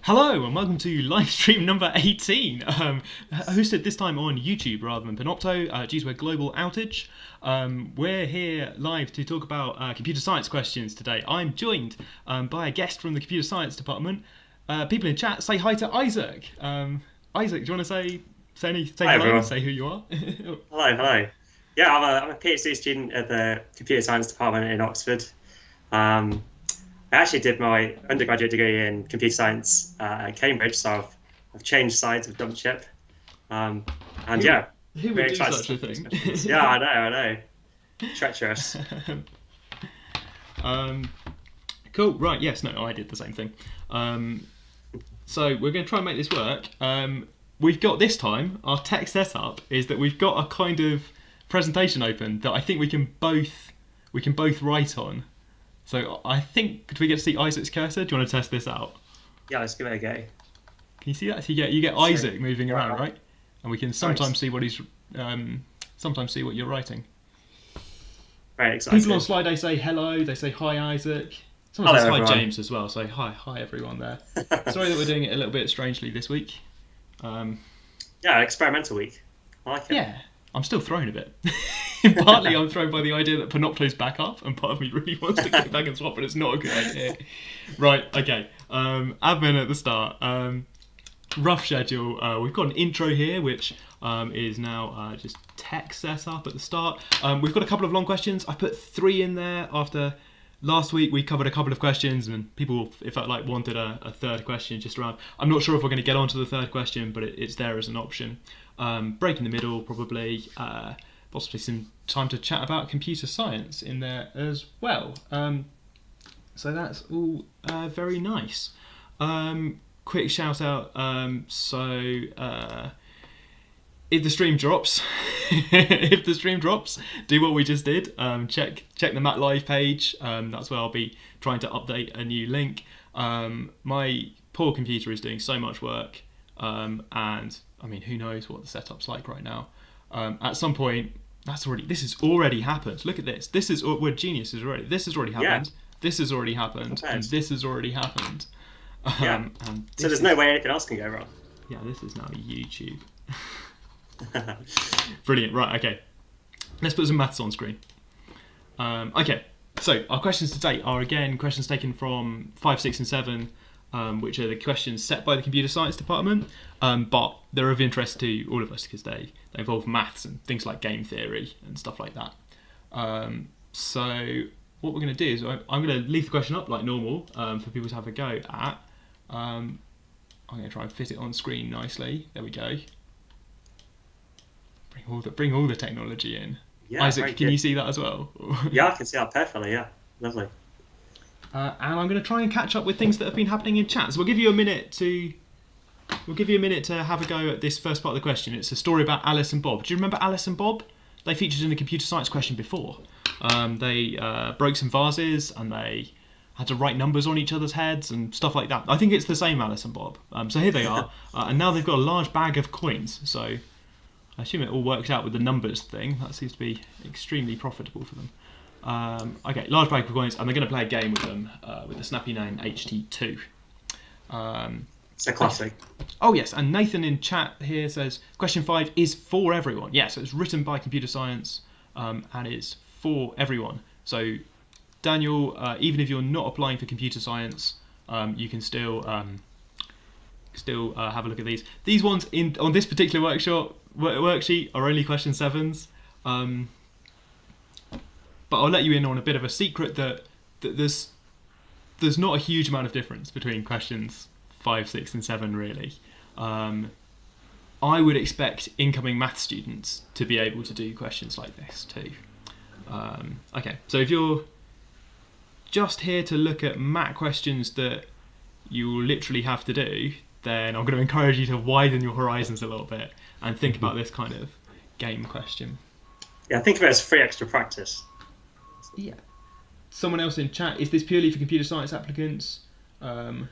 Hello and welcome to Livestream number 18, hosted this time on YouTube rather than Panopto due to a global outage. We're here live to talk about computer science questions today. I'm joined by a guest from the computer science department. People in chat, say hi to Isaac. Isaac, do you want to say Hi, hello, everyone. say who you are? Hello. Yeah, I'm a PhD student at the computer science department in Oxford. I actually did my undergraduate degree in computer science at Cambridge, so I've changed sides, I've jumped ship. And yeah, Who would very do excited such to a talk these thing? questions. Yeah, I know. Treacherous. Cool, right, yes, no, I did the same thing. So we're going to try and make this work. We've got this time, our tech setup is that we've got a kind of presentation open that I think we can both write on. So I think, do we get to see Isaac's cursor? Do you want to test this out? Yeah, let's give it a go. Can you see that? So you get Isaac moving around, right? And we can sometimes see what he's, sometimes see what you're writing. Very excited. People on slide, they say hello, they say hi Isaac. Someone Hello, says hi everyone. James as well, so hi everyone there. Sorry that we're doing it a little bit strangely this week. Yeah, experimental week. I like it. Yeah, I'm still thrown a bit. Partly I'm thrown by the idea that Panopto's back up, and part of me really wants to get back and swap, but it's not a good idea. Right, okay. Admin at the start. Rough schedule. We've got an intro here, which is now just tech setup at the start. We've got a couple of long questions. I put 3 in there after last week. We covered a couple of questions, and people, it felt like, wanted a third question just around. I'm not sure if we're going to get onto the third question, but it's there as an option. Break in the middle, probably. Possibly some time to chat about computer science in there as well. So that's all very nice. Quick shout out. If the stream drops, do what we just did. Check the Matt Live page. That's where I'll be trying to update a new link. My poor computer is doing so much work, and I mean, who knows what the setup's like right now. At some point, this has already happened. Look at this. We're geniuses already. This has already happened. Yeah. This has already happened, and this has already happened. Yeah. And So there's no way anything else can go wrong. Yeah, this is now YouTube. Brilliant. Right. Okay. Let's put some maths on screen. Okay. So our questions today are again questions taken from 5, 6, and 7. Which are the questions set by the computer science department, but they're of interest to all of us because they involve maths and things like game theory and stuff like that. So what we're going to do is I'm going to leave the question up like normal for people to have a go at. I'm going to try and fit it on screen nicely. There we go. Bring all the technology in. Yeah, Isaac, can you see that as well? Yeah, I can see that perfectly. Yeah, lovely. And I'm going to try and catch up with things that have been happening in chat. So we'll give you a minute to have a go at this first part of the question. It's a story about Alice and Bob. Do you remember Alice and Bob? They featured in a computer science question before. They broke some vases and they had to write numbers on each other's heads and stuff like that. I think it's the same Alice and Bob. So here they are, and now they've got a large bag of coins. So I assume it all works out with the numbers thing. That seems to be extremely profitable for them. Okay, large bag of coins, and they're going to play a game with them with the snappy name HT2. It's a classic. Oh yes, and Nathan in chat here says question 5 is for everyone. Yeah, so it's written by computer science and is for everyone. So Daniel, even if you're not applying for computer science, you can still have a look at these. These ones on this particular worksheet are only question 7s. But I'll let you in on a bit of a secret that there's not a huge amount of difference between questions 5, 6, and 7 really. I would expect incoming math students to be able to do questions like this too. Okay, so if you're just here to look at math questions that you will literally have to do, then I'm going to encourage you to widen your horizons a little bit and think about this kind of game question. Yeah, think of it as free extra practice. Yeah. Someone else in chat, is this purely for computer science applicants? No.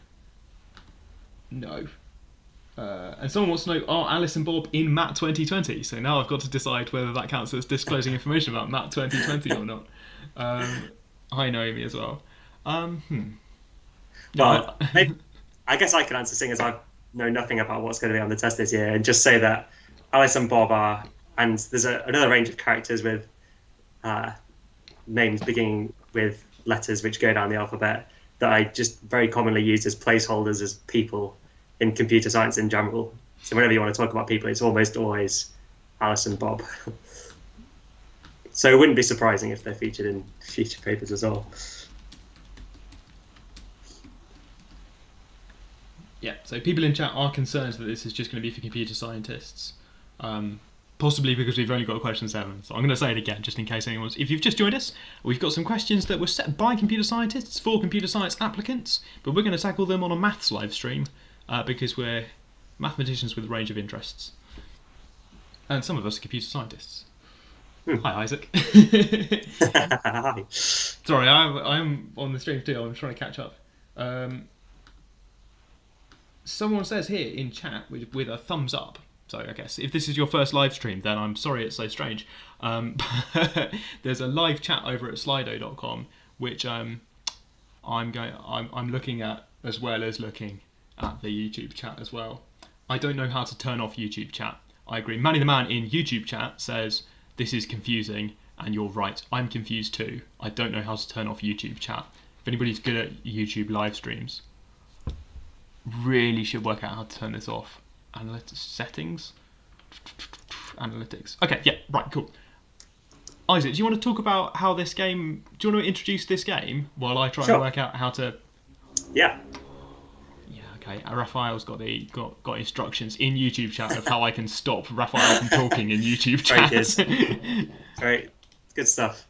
And someone wants to know, are Alice and Bob in MAT 2020? So now I've got to decide whether that counts as disclosing information about MAT 2020 or not. Hi Naomi as well. Well, I guess I can answer, seeing as I know nothing about what's going to be on the test this year, and just say that Alice and Bob are, and there's another range of characters with uh, names beginning with letters which go down the alphabet that I just very commonly use as placeholders as people in computer science in general. So whenever you want to talk about people, it's almost always Alice and Bob. So it wouldn't be surprising if they're featured in future papers as well. Yeah, so people in chat are concerned that this is just going to be for computer scientists. Possibly because we've only got question 7. So I'm going to say it again, just in case anyone's... If you've just joined us, we've got some questions that were set by computer scientists for computer science applicants, but we're going to tackle them on a maths live stream because we're mathematicians with a range of interests. And some of us are computer scientists. Hi, Isaac. Hi. Sorry, I'm on the stream too. I'm trying to catch up. Someone says here in chat with a thumbs up. So I guess if this is your first live stream, then I'm sorry it's so strange. There's a live chat over at slido.com, which I'm looking at, as well as looking at the YouTube chat as well. I don't know how to turn off YouTube chat. I agree. Manny the Man in YouTube chat says this is confusing, and you're right. I'm confused too. I don't know how to turn off YouTube chat. If anybody's good at YouTube live streams, really should work out how to turn this off. Analytics settings, analytics. Okay, yeah, right, cool. Isaac, do you want to talk about how this game? Do you want to introduce this game while I try and work out how to? Yeah. Yeah. Okay. Raphael's got instructions in YouTube chat of how I can stop Raphael from talking in YouTube chat. Very good stuff.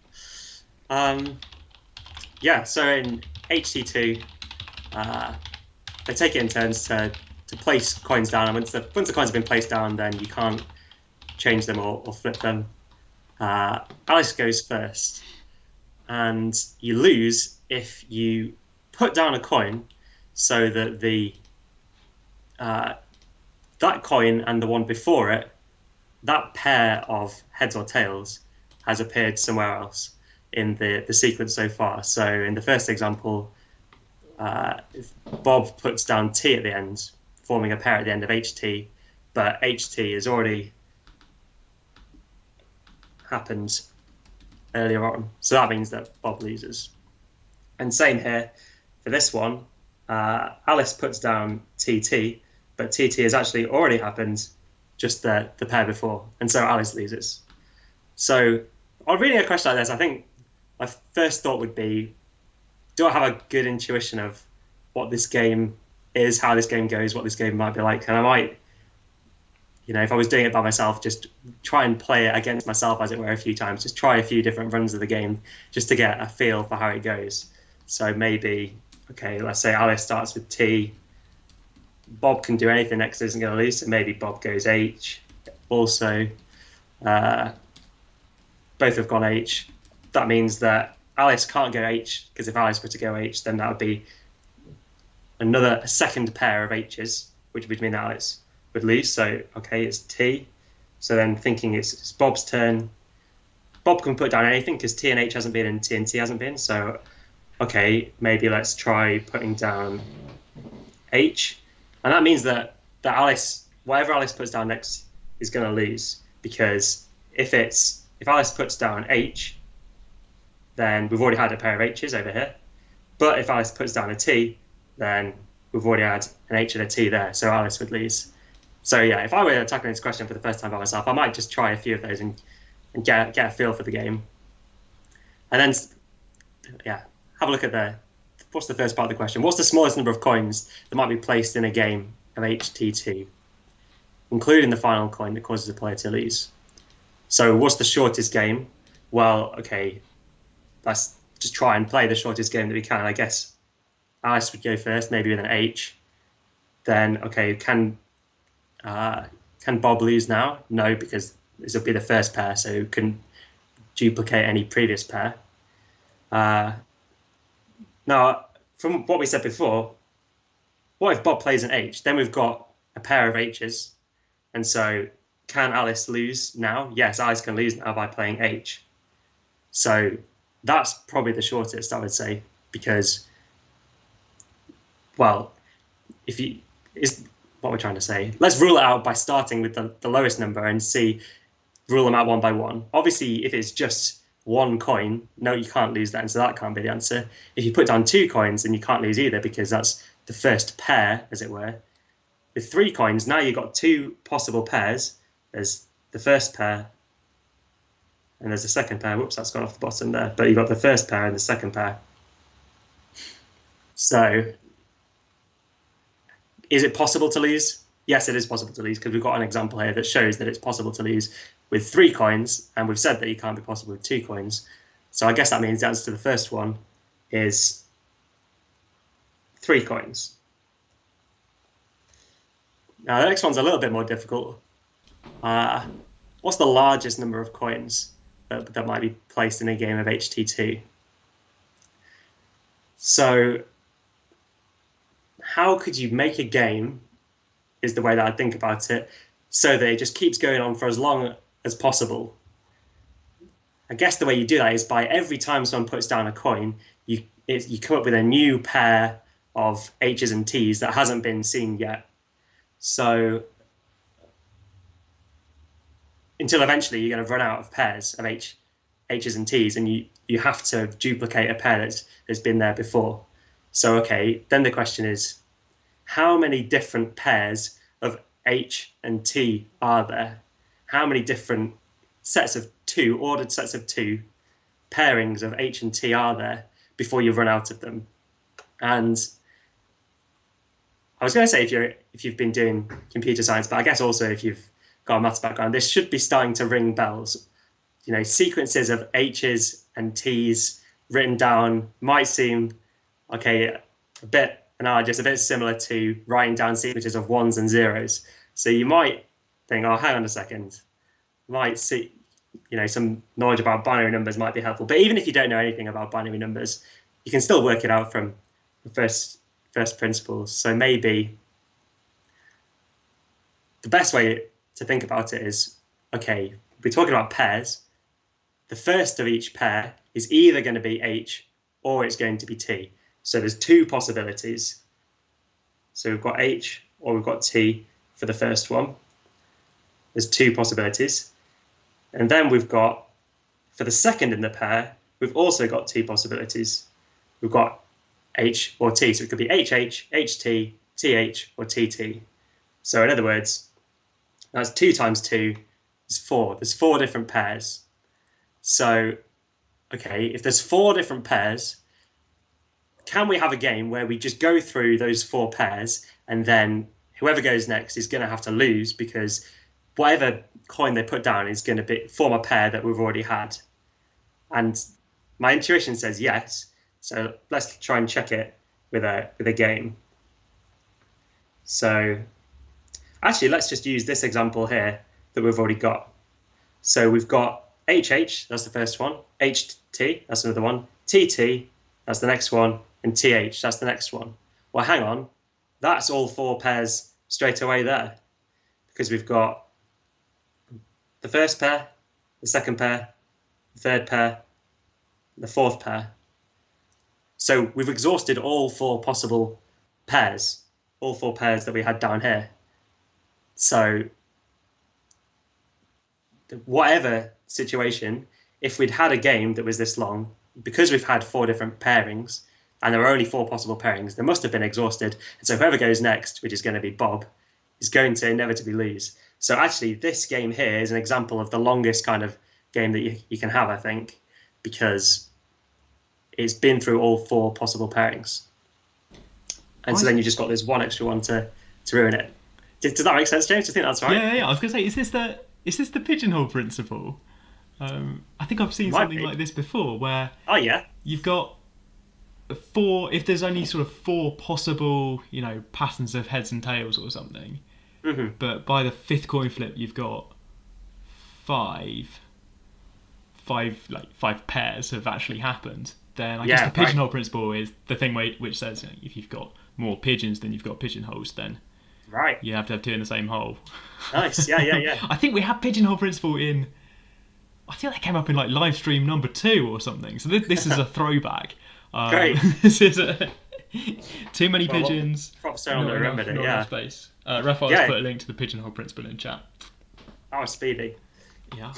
Yeah. So in HT2, they take it in turns to place coins down, and once the coins have been placed down, then you can't change them or flip them. Alice goes first, and you lose if you put down a coin so that that coin and the one before it, that pair of heads or tails, has appeared somewhere else in the sequence so far. So in the first example, if Bob puts down T at the end, forming a pair at the end of HT, but HT has already happened earlier on. So that means that Bob loses. And same here for this one. Alice puts down TT, but TT has actually already happened just the pair before. And so Alice loses. So on reading a question like this, I think my first thought would be, do I have a good intuition of what this game is, how this game goes, what this game might be like? And I might, if I was doing it by myself, just try and play it against myself, as it were, a few times. Just try a few different runs of the game just to get a feel for how it goes. So maybe, okay, let's say Alice starts with T. Bob can do anything next isn't going to lose, so maybe Bob goes H. Also, both have gone H. That means that Alice can't go H, because if Alice were to go H, then that would be a second pair of H's, which would mean that Alice would lose. So, okay, it's T. So then thinking it's Bob's turn. Bob can put down anything because T and H hasn't been and T and T hasn't been. So, okay, maybe let's try putting down H. And that means that Alice, whatever Alice puts down next, is going to lose, because if Alice puts down H, then we've already had a pair of H's over here. But if Alice puts down a T, then we've already had an H and a T there, so Alice would lose. So yeah, if I were tackling this question for the first time by myself, I might just try a few of those and get a feel for the game. And then, yeah, have a look at what's the first part of the question? What's the smallest number of coins that might be placed in a game of HT2, including the final coin that causes a player to lose? So what's the shortest game? Well, okay, let's just try and play the shortest game that we can. I guess Alice would go first, maybe with an H. Then, okay, can Bob lose now? No, because this would be the first pair, so it couldn't duplicate any previous pair. Now, from what we said before, what if Bob plays an H? Then we've got a pair of H's. And so can Alice lose now? Yes, Alice can lose now by playing H. So that's probably the shortest, I would say, because, well, if you is what we're trying to say. Let's rule it out by starting with the lowest number and rule them out one by one. Obviously, if it's just one coin, no, you can't lose that, and so that can't be the answer. If you put down 2 coins, then you can't lose either because that's the first pair, as it were. With 3 coins, now you've got 2 possible pairs. There's the first pair, and there's the second pair. Whoops, that's gone off the bottom there. But you've got the first pair and the second pair. So, is it possible to lose? Yes, it is possible to lose because we've got an example here that shows that it's possible to lose with 3 coins, and we've said that you can't be possible with 2 coins. So I guess that means the answer to the first one is 3 coins. Now the next one's a little bit more difficult. What's the largest number of coins that might be placed in a game of HT2? So how could you make a game, is the way that I think about it, so that it just keeps going on for as long as possible? I guess the way you do that is by every time someone puts down a coin, you come up with a new pair of H's and T's that hasn't been seen yet. So until eventually you're going to run out of pairs of H's and T's, and you have to duplicate a pair that's been there before. So, okay, then the question is, how many different pairs of H and T are there? How many different sets of 2, ordered sets of 2 pairings of H and T are there before you run out of them? And I was going to say if you've been doing computer science, but I guess also if you've got a maths background, this should be starting to ring bells. You know, sequences of H's and T's written down might seem, okay, a bit similar to writing down sequences of 1s and 0s. So you might think, oh, hang on a second. Might see, you know, some knowledge about binary numbers might be helpful. But even if you don't know anything about binary numbers, you can still work it out from the first principles. So maybe the best way to think about it is, okay, we're talking about pairs. The first of each pair is either going to be H or it's going to be T. So there's 2 possibilities. So we've got H or we've got T for the first one. There's 2 possibilities. And then we've got, for the second in the pair, we've also got 2 possibilities. We've got H or T. So it could be HH, HT, TH, or TT. So in other words, that's 2 times 2 is 4. There's 4 different pairs. So, okay, if there's 4 different pairs, can we have a game where we just go through those 4 pairs and then whoever goes next is going to have to lose because whatever coin they put down is going to form a pair that we've already had? And my intuition says yes. So let's try and check it with a game. So actually, let's just use this example here that we've already got. So we've got HH, that's the first one. HT, that's another one. TT, that's the next one. And TH, that's the next one. Well, hang on. That's all 4 pairs straight away there. Because we've got the first pair, the second pair, the third pair, the fourth pair. So we've exhausted all 4 possible pairs, all 4 pairs that we had down here. So whatever situation, if we'd had a game that was this long, because we've had 4 different pairings, and there are only 4 possible pairings, they must have been exhausted. And so whoever goes next, which is going to be Bob, is going to inevitably lose. So actually, this game here is an example of the longest kind of game that you can have, I think, because it's been through all 4 possible pairings. And so then you just got this one extra one to ruin it. Does that make sense, James? Do you think that's right? Yeah. I was going to say, is this the pigeonhole principle? I think I've seen something like this before, where you've got 4. If there's only sort of 4 possible, you know, patterns of heads and tails or something, but by the 5th coin flip, you've got 5 pairs have actually happened. Then I guess the pigeonhole principle is the thing which says, you know, if you've got more pigeons than you've got pigeonholes, then you have to have 2 in the same hole. Nice, yeah. I think we have pigeonhole principle in. I think that came up in Livestream number 2 or something. So this is a throwback. Great. This is a Too many Well, pigeons. props to anyone that remembered it. Not Yeah. enough space. Raphael's Yeah. put a link to the pigeonhole principle in chat. That was speedy. Yeah.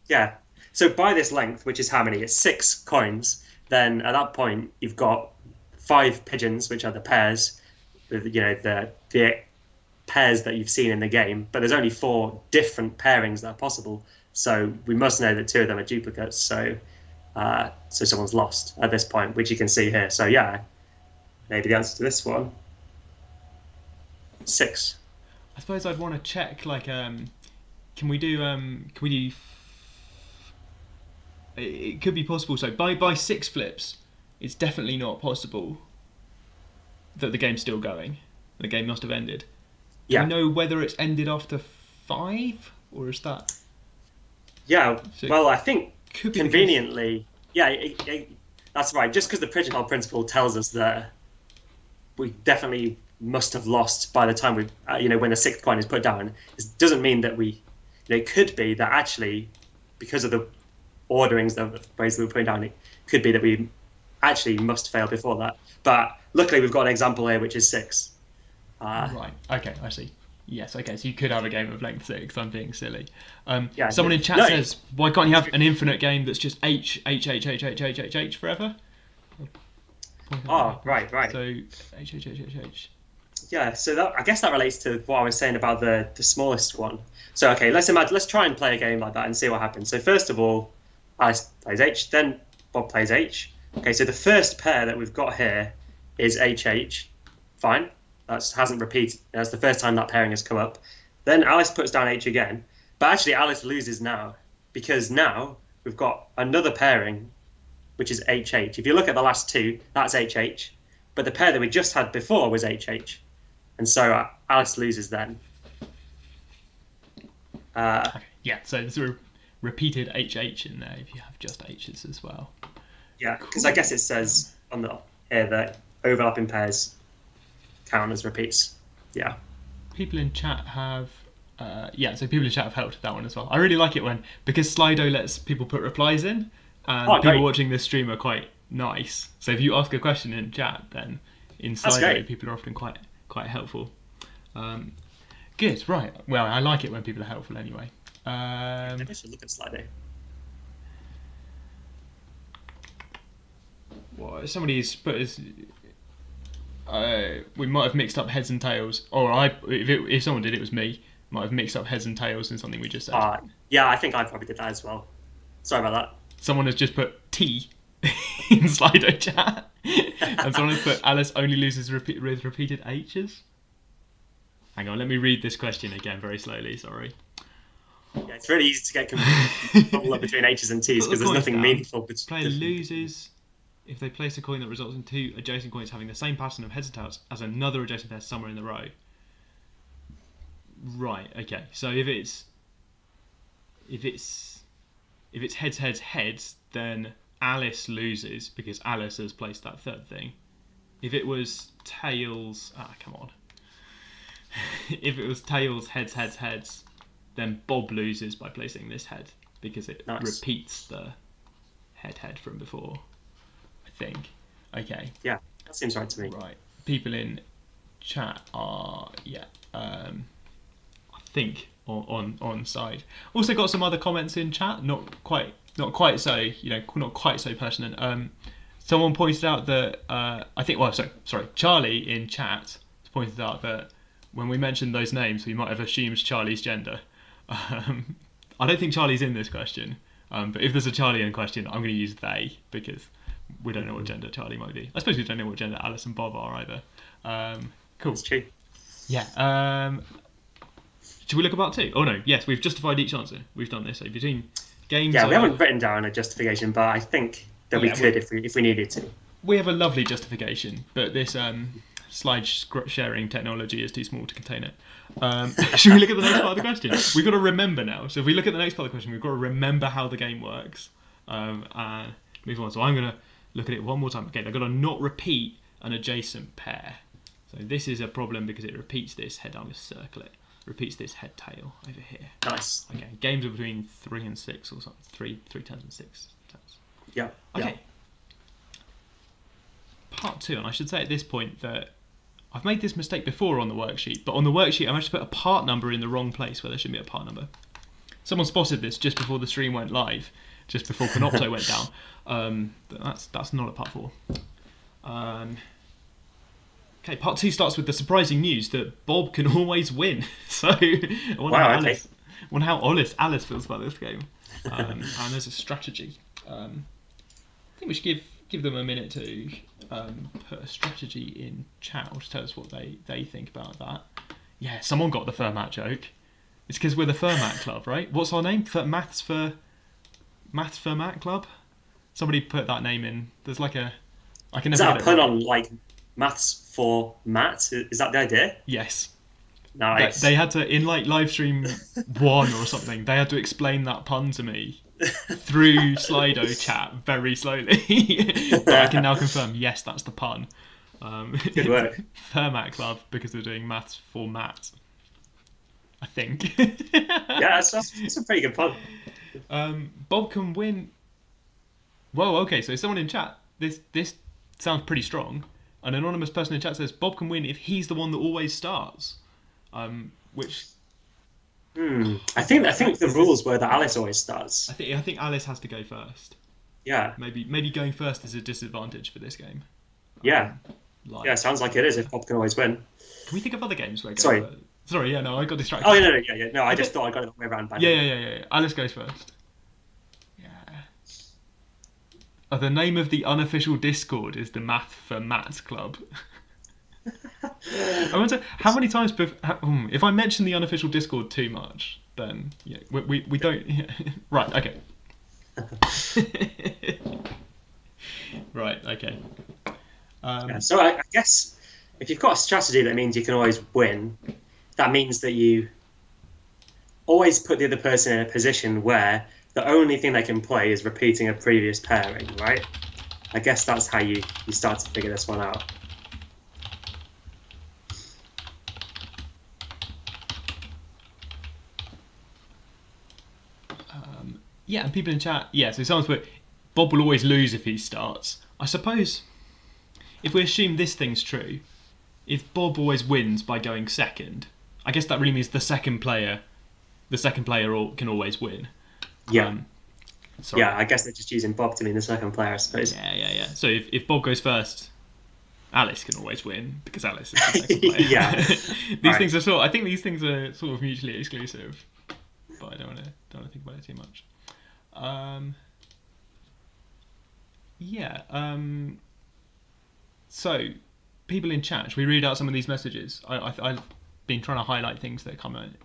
Yeah. So by this length, which is how many? It's 6 coins. Then at that point, you've got 5 pigeons, which are the pairs, the pairs that you've seen in the game. But there's only 4 different pairings that are possible. So we must know that 2 of them are duplicates. So someone's lost at this point, which you can see here. So yeah, maybe the answer to this one, 6. I suppose I'd want to check, like, can we do it could be possible. So by 6 flips, it's definitely not possible that the game's still going. The game must have ended. Do Yeah. we know whether it's ended after 5, or is that? Yeah. So well, I think could be conveniently, yeah, that's right. Just because the pigeonhole principle tells us that we definitely must have lost by the time we, when the 6th coin is put down, it doesn't mean that we. It could be that actually, because of the orderings, the ways that we're putting down, it could be that we actually must fail before that. But luckily, we've got an example here, which is 6. Right. Okay, I see. Yes. Okay. So you could have a game of length 6. I'm being silly. Yeah, someone in chat says, "Why can't you have an infinite game that's just H H H H H H H H forever?" Oh, right. So H H H H H. Yeah. So I guess that relates to what I was saying about the smallest one. So okay, let's try and play a game like that and see what happens. So first of all, Alice plays H, then Bob plays H. Okay. So the first pair that we've got here is HH. Fine. That hasn't repeated. That's the first time that pairing has come up. Then Alice puts down H again. But actually, Alice loses now because now we've got another pairing, which is HH. If you look at the last 2, that's HH. But the pair that we just had before was HH. And so Alice loses then. Yeah, so there's a repeated HH in there if you have just H's as well. Yeah, because I guess it says on the here that overlapping pairs count as repeats. Yeah. People in chat have so people in chat have helped with that one as well. I really like it because Slido lets people put replies in, and people great. watching this stream are quite nice. So if you ask a question in chat, then in Slido people are often quite helpful. Good, right. Well, I like it when people are helpful anyway. Maybe I should look at Slido. Well, somebody's put his. We might have mixed up heads and tails, or if someone did, it was me. Might have mixed up heads and tails in something we just said. Yeah, I think I probably did that as well. Sorry about that. Someone has just put T in Slido chat, and someone has put Alice only loses with repeated H's. Hang on, let me read this question again very slowly. Sorry. Yeah, it's really easy to get confused between H's and T's because there's nothing meaningful. Player loses if they place a coin that results in 2 adjacent coins having the same pattern of heads and tails as another adjacent pair somewhere in the row. Right. Okay. So if it's heads, then Alice loses because Alice has placed that 3rd thing. If it was tails, come on. If it was tails, heads, then Bob loses by placing this head because it repeats the head from before. I think. Okay. Yeah, that seems right to me. Right. People in chat are I think on side. Also got some other comments in chat. Not quite so not quite so pertinent. Someone pointed out that Charlie in chat pointed out that when we mentioned those names, we might have assumed Charlie's gender. I don't think Charlie's in this question, but if there's a Charlie in question, I'm going to use they because we don't know what gender Charlie might be. I suppose we don't know what gender Alice and Bob are either. Cool. That's true. Yeah. Should we look at part 2? Oh no, yes, we've justified each answer. We've done this. So between games. Yeah, we haven't written down a justification, but I think that we could if we needed to. We have a lovely justification, but this slide sharing technology is too small to contain it. Should we look at the next part of the question? We've got to remember now. So if we look at the next part of the question, we've got to remember how the game works. And move on. So I'm going to look at it one more time. Okay, they've got to not repeat an adjacent pair. So this is a problem because it repeats this head. I'm going to circle it. Repeats this head tail over here. Nice. Okay, games are between 3 and 6 or something. 3 turns and 6 turns. Yeah. Okay. part 2, and I should say at this point that I've made this mistake before on the worksheet, but on the worksheet I managed to put a part number in the wrong place where there shouldn't be a part number. Someone spotted this just before the stream went live, just before Panopto went down. That's not a part 4. Okay, part 2 starts with the surprising news that Bob can always win. So I wonder how Alice feels about this game. And there's a strategy. I think we should give them a minute to put a strategy in chat, or to tell us what they think about that. Yeah, someone got the Fermat joke. It's because we're the Fermat Club, right? What's our name? Maths Fermat Club? Somebody put that name in. There's like a... I can never Is that get a pun it on like maths for Matt? Is that the idea? Yes. Nice. They had to, in like Livestream 1 or something, they had to explain that pun to me through Slido chat very slowly. But I can now confirm, yes, that's the pun. Good work. Fermat Club, because they're doing maths for Matt. I think. Yeah, that's a pretty good pun. Bob can win. Whoa, okay, so someone in chat, this sounds pretty strong. An anonymous person in chat says Bob can win if he's the one that always starts. Which I think the rules were that Alice always starts. I think Alice has to go first. Yeah. Maybe going first is a disadvantage for this game. Yeah. Yeah, sounds like it is if Bob can always win. Can we think of other games where Sorry, yeah, no, I got distracted. Oh, yeah. No, I just thought I got it the way around. Yeah. Alice goes first. Yeah. The name of the unofficial Discord is the Math for Matt Club. I wonder how many times if I mention the unofficial Discord too much, then yeah, we don't. Right, okay. Right, okay. So I guess if you've got a strategy that means you can always win, that means that you always put the other person in a position where the only thing they can play is repeating a previous pairing, right? I guess that's how you start to figure this one out. Yeah, and people in chat, so someone's put, Bob will always lose if he starts. I suppose, if we assume this thing's true, if Bob always wins by going second, I guess that really means the second player can always win. Yeah. Yeah, I guess they're just using Bob to mean the second player, I suppose. Yeah. So if Bob goes first, Alice can always win because Alice is the second player. Yeah. Things are I think these things are sort of mutually exclusive, but I don't want to think about it too much. So people in chat, should we read out some of these messages? I've been trying to highlight things that come in.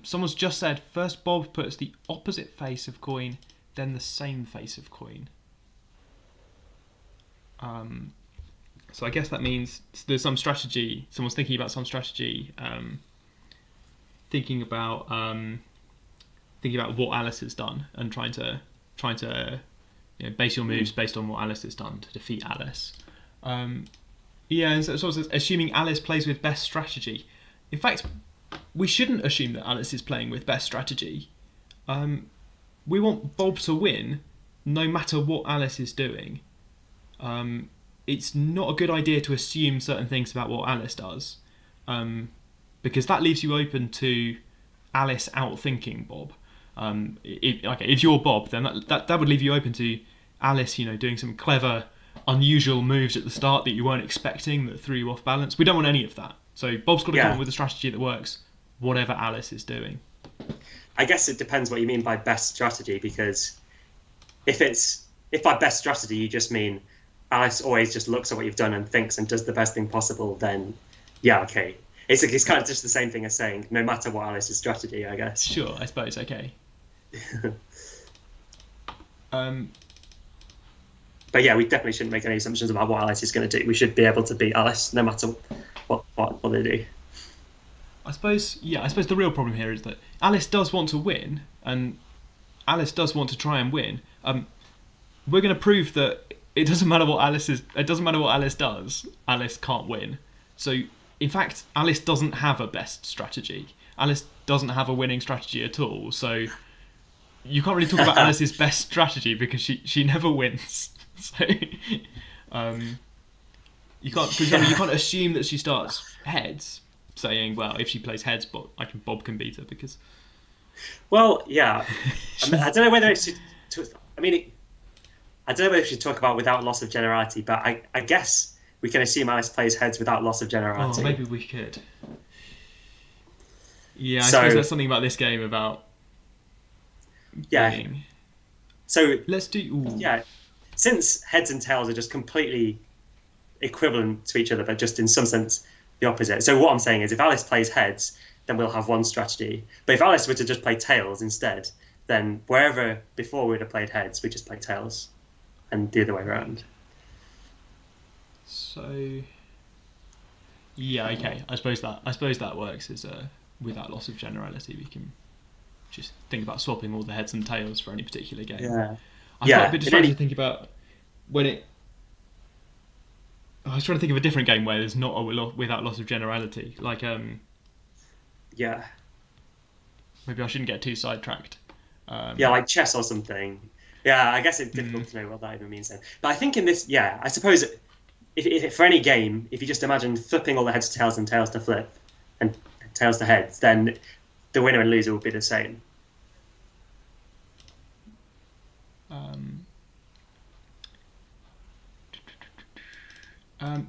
Someone's just said, first Bob puts the opposite face of coin, then the same face of coin. So I guess that means there's some strategy. Someone's thinking about some strategy, thinking about what Alice has done and trying to base your moves based on what Alice has done to defeat Alice. And so it sort of says, assuming Alice plays with best strategy. In fact, we shouldn't assume that Alice is playing with best strategy. We want Bob to win no matter what Alice is doing. It's not a good idea to assume certain things about what Alice does, because that leaves you open to Alice outthinking Bob. If you're Bob, then that would leave you open to Alice, doing some clever, unusual moves at the start that you weren't expecting that threw you off balance. We don't want any of that. So Bob's got to come up with a strategy that works, whatever Alice is doing. I guess it depends what you mean by best strategy, because if by best strategy you just mean Alice always just looks at what you've done and thinks and does the best thing possible, then yeah, okay. It's kind of just the same thing as saying no matter what Alice's strategy, I guess. Sure, I suppose, okay. But yeah, we definitely shouldn't make any assumptions about what Alice is going to do. We should be able to beat Alice no matter what they do. I suppose the real problem here is that Alice does want to win, and Alice does want to try and win. We're going to prove that it doesn't matter what Alice does. Alice can't win. So, in fact, Alice doesn't have a best strategy. Alice doesn't have a winning strategy at all. So, you can't really talk about Alice's best strategy because she never wins. So, You can't, for example, you can't assume that she starts heads, saying, well, if she plays heads, Bob can beat her because. Well, yeah. I don't know whether it should. I mean, I don't know whether we should talk about without loss of generality, but I guess we can assume Alice plays heads without loss of generality. Oh, maybe we could. Yeah, I suppose there's something about this game about. Yeah. Being... So let's do. Ooh. Yeah, since heads and tails are just completely equivalent to each other, but just in some sense the opposite. So what I'm saying is, if Alice plays heads, then we'll have one strategy. But if Alice were to just play tails instead, then wherever before we would have played heads, we just play tails, and the other way around. So, yeah, okay. I suppose that works. Is without loss of generality, we can just think about swapping all the heads and tails for any particular game. Yeah, I got a bit distracted to think about when it. I was trying to think of a different game where there's not a without loss of generality, like Yeah. Maybe I shouldn't get too sidetracked. Yeah, like chess or something. Yeah, I guess it's difficult to know what that even means then. But I think in this, yeah, I suppose if for any game, if you just imagine flipping all the heads to tails and tails to flip and tails to heads, then the winner and loser will be the same.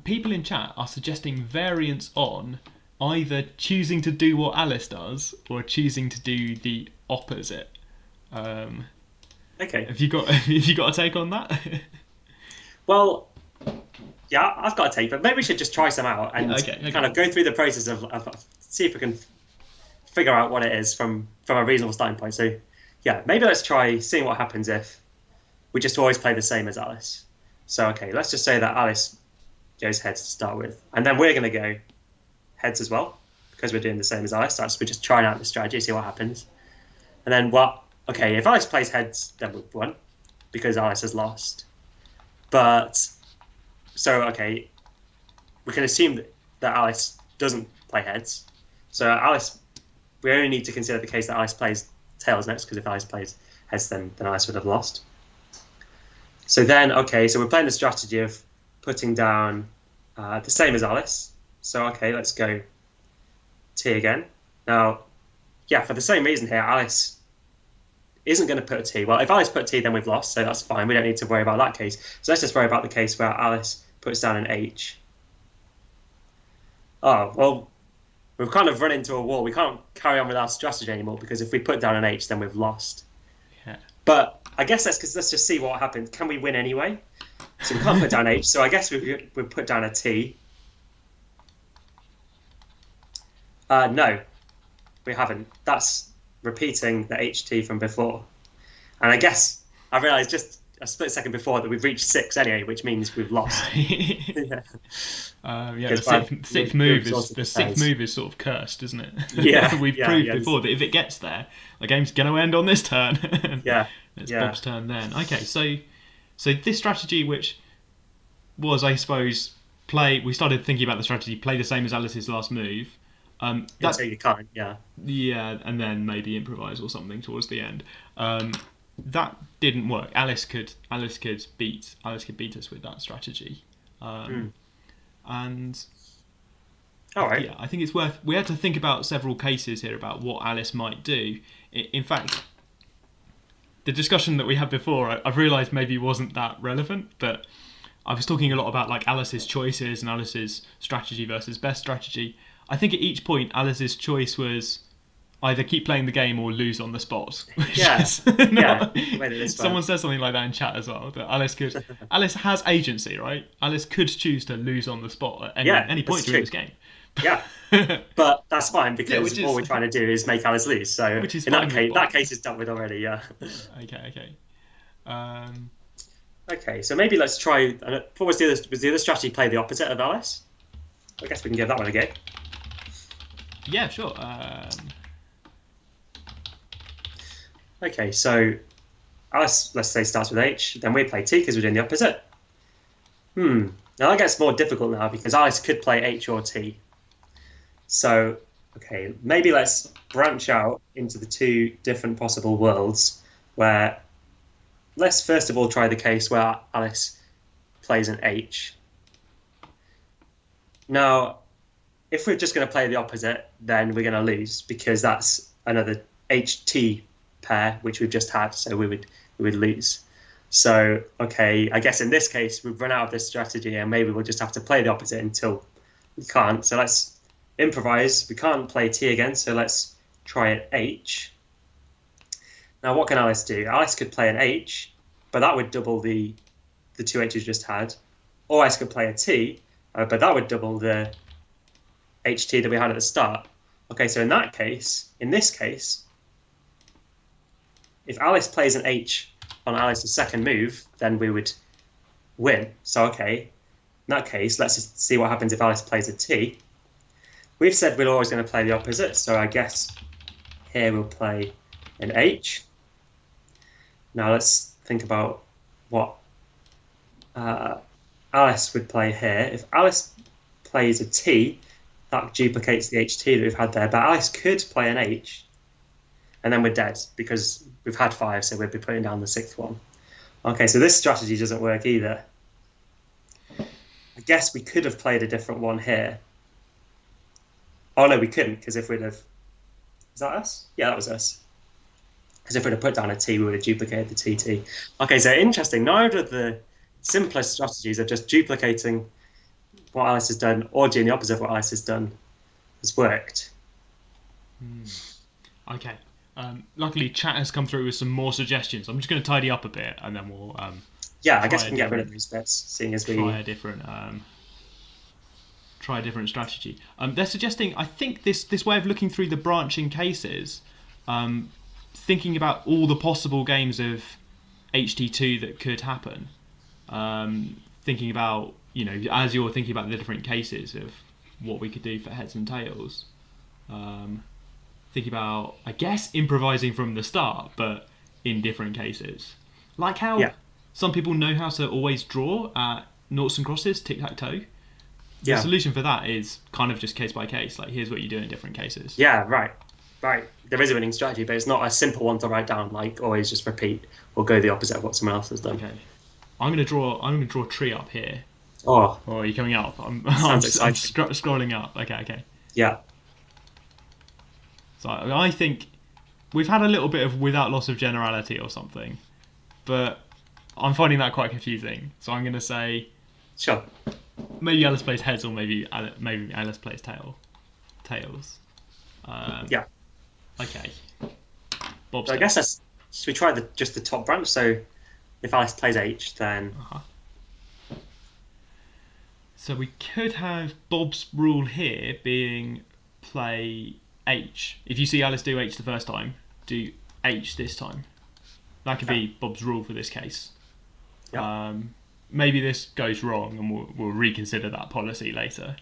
People in chat are suggesting variants on either choosing to do what Alice does or choosing to do the opposite. Okay. Have you got a take on that? Well, yeah, I've got a take, but maybe we should just try some out and kind of go through the process of see if we can figure out what it is from a reasonable starting point. So, yeah, maybe let's try seeing what happens if we just always play the same as Alice. So, okay, let's just say that Alice goes heads to start with, and then we're going to go heads as well because we're doing the same as Alice. So we're just trying out the strategy, see what happens. And then okay, if Alice plays heads, then we've won because Alice has lost. But so okay, we can assume that Alice doesn't play heads. So Alice, we only need to consider the case that Alice plays tails next, because if Alice plays heads, then Alice would have lost. So then, okay, so we're playing the strategy of putting down the same as Alice. So, okay, let's go T again. Now, yeah, for the same reason here, Alice isn't going to put a T. Well, if Alice put a T, then we've lost, so that's fine. We don't need to worry about that case. So let's just worry about the case where Alice puts down an H. Oh, well, we've kind of run into a wall. We can't carry on with our strategy anymore, because if we put down an H, then we've lost. Yeah. But I guess that's because let's just see what happens. Can we win anyway? So we can't put down H, so I guess we put down a T. No, we haven't. That's repeating the HT from before. And I guess I realised just a split second before that we've reached 6 anyway, which means we've lost. Yeah. The sixth move is sort of cursed, isn't it? Yeah. We've proved before that if it gets there, the game's going to end on this turn. Yeah. It's Bob's turn then. Okay, so this strategy, which was, I suppose, we started thinking about the strategy, play the same as Alice's last move. So you can't, yeah. Yeah, and then maybe improvise or something towards the end. That didn't work. Alice could beat us with that strategy. And all right. Yeah, I think it's worth. We had to think about several cases here about what Alice might do. In fact, the discussion that we had before, I've realised maybe wasn't that relevant, but I was talking a lot about like Alice's choices and Alice's strategy versus best strategy. I think at each point, Alice's choice was either keep playing the game or lose on the spot. Someone said something like that in chat as well. That Alice has agency, right? Alice could choose to lose on the spot at any point during this game. Yeah, but that's fine because all we're trying to do is make Alice lose. So in that case is dealt with already. Yeah. Okay. Okay, so maybe let's try. What was the other strategy? Play the opposite of Alice. I guess we can give that one a go. Yeah, sure. Okay, so Alice, let's say, starts with H. Then we play T because we're doing the opposite. Now that gets more difficult now because Alice could play H or T. So, okay, maybe let's branch out into the two different possible worlds where let's first of all try the case where Alice plays an H. Now, if we're just going to play the opposite, then we're going to lose because that's another HT pair which we've just had, so we would lose. So, okay, I guess in this case we've run out of this strategy and maybe we'll just have to play the opposite until we can't. So let's improvise. We can't play T again, so let's try an H. Now, what can Alice do? Alice could play an H, but that would double the two H's just had. Or Alice could play a T, but that would double the HT that we had at the start. Okay, so in this case, if Alice plays an H on Alice's second move, then we would win. So, okay, in that case, let's just see what happens if Alice plays a T. We've said we're always going to play the opposite, so I guess here we'll play an H. Now let's think about what Alice would play here. If Alice plays a T, that duplicates the HT that we've had there, but Alice could play an H, and then we're dead because we've had 5, so we'd be putting down the 6th one. Okay, so this strategy doesn't work either. I guess we could have played a different one here. Oh no, we couldn't, because if we'd have... Is that us? Yeah, that was us. Because if we'd have put down a T, we would have duplicated the TT. Okay, so interesting. Neither of the simplest strategies of just duplicating what Alice has done or doing the opposite of what Alice has done has worked. Okay. Luckily, chat has come through with some more suggestions. I'm just going to tidy up a bit, and then we'll. Yeah, I guess we can get rid of these bits, seeing as we try a different strategy. They're suggesting, I think, this way of looking through the branching cases, thinking about all the possible games of HT2 that could happen. Thinking about, as you're thinking about the different cases of what we could do for heads and tails. Thinking about, I guess, improvising from the start, but in different cases. Like how some people know how to always draw at noughts and crosses, tic-tac-toe. The solution for that is kind of just case by case. Like, here's what you do in different cases. Yeah, right. There is a winning strategy, but it's not a simple one to write down, like always just repeat or go the opposite of what someone else has done. Okay. I'm gonna draw a tree up here. Oh, are you coming up? I'm scrolling up. Okay. Yeah. So I think we've had a little bit of without loss of generality or something, but I'm finding that quite confusing. So I'm going to say, sure, maybe Alice plays heads, or maybe Alice plays tails. Yeah. Okay. So I guess should we try just the top branch? So if Alice plays H, then. So we could have Bob's rule here being play H. If you see Alice do H the first time, do H this time. That could be Bob's rule for this case. Yeah. Maybe this goes wrong, and we'll reconsider that policy later.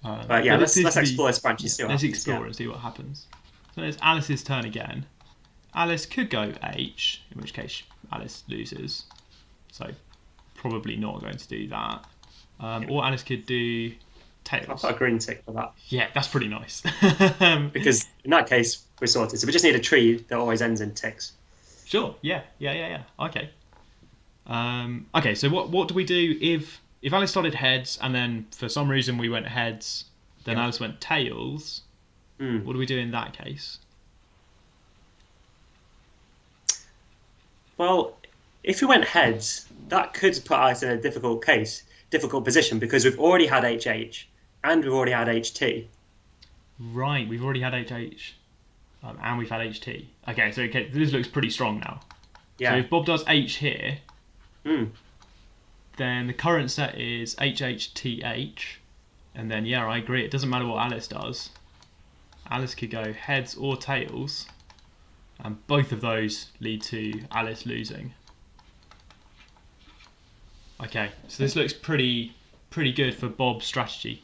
But let's explore this branch and see what happens. Let's explore and see what happens. So it's Alice's turn again. Alice could go H, in which case Alice loses. So probably not going to do that. Or Alice could do tails. I'll put a green tick for that. Yeah, that's pretty nice. Because in that case, we're sorted. So we just need a tree that always ends in ticks. Sure. Yeah. Okay. Okay. So what do we do if Alice started heads and then for some reason we went heads, then Alice went tails? What do we do in that case? Well, if we went heads, that could put Alice in a difficult position because we've already had HH and we've already had HT. Right, we've already had HH and we've had HT. Okay, so this looks pretty strong now. Yeah. So if Bob does H here, then the current set is HHTH, and then I agree. It doesn't matter what Alice does. Alice could go heads or tails, and both of those lead to Alice losing. Okay, so this looks pretty good for Bob's strategy.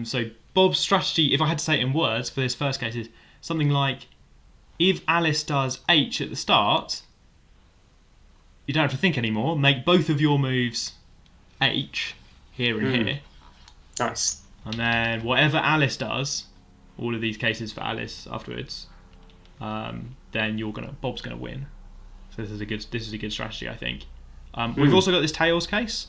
So Bob's strategy, if I had to say it in words for this first case, is something like, if Alice does H at the start, you don't have to think anymore. Make both of your moves H, here and here. Nice. And then whatever Alice does, all of these cases for Alice afterwards, then Bob's gonna win. So this is a good strategy, I think. We've also got this tails case.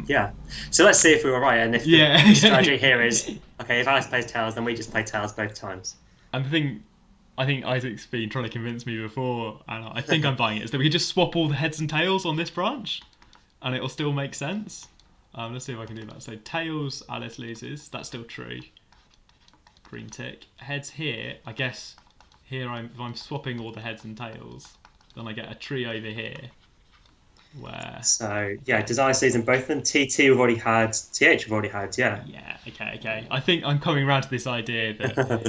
Yeah. So let's see if we were right, and if Yeah. the strategy here is okay. If Alice plays tails, then we just play tails both times. And the thing, I think Isaac's been trying to convince me before, and I think I'm buying it, is that we could just swap all the heads and tails on this branch, and it'll still make sense. Let's see if I can do that. So tails, Alice loses. That's still true. Green tick. Heads here, I guess here if I'm swapping all the heads and tails, then I get a tree over here. Where... So, yeah, does Alice lose in both of them? TT we've already had, TH we've already had, yeah. Yeah, okay. I think I'm coming around to this idea that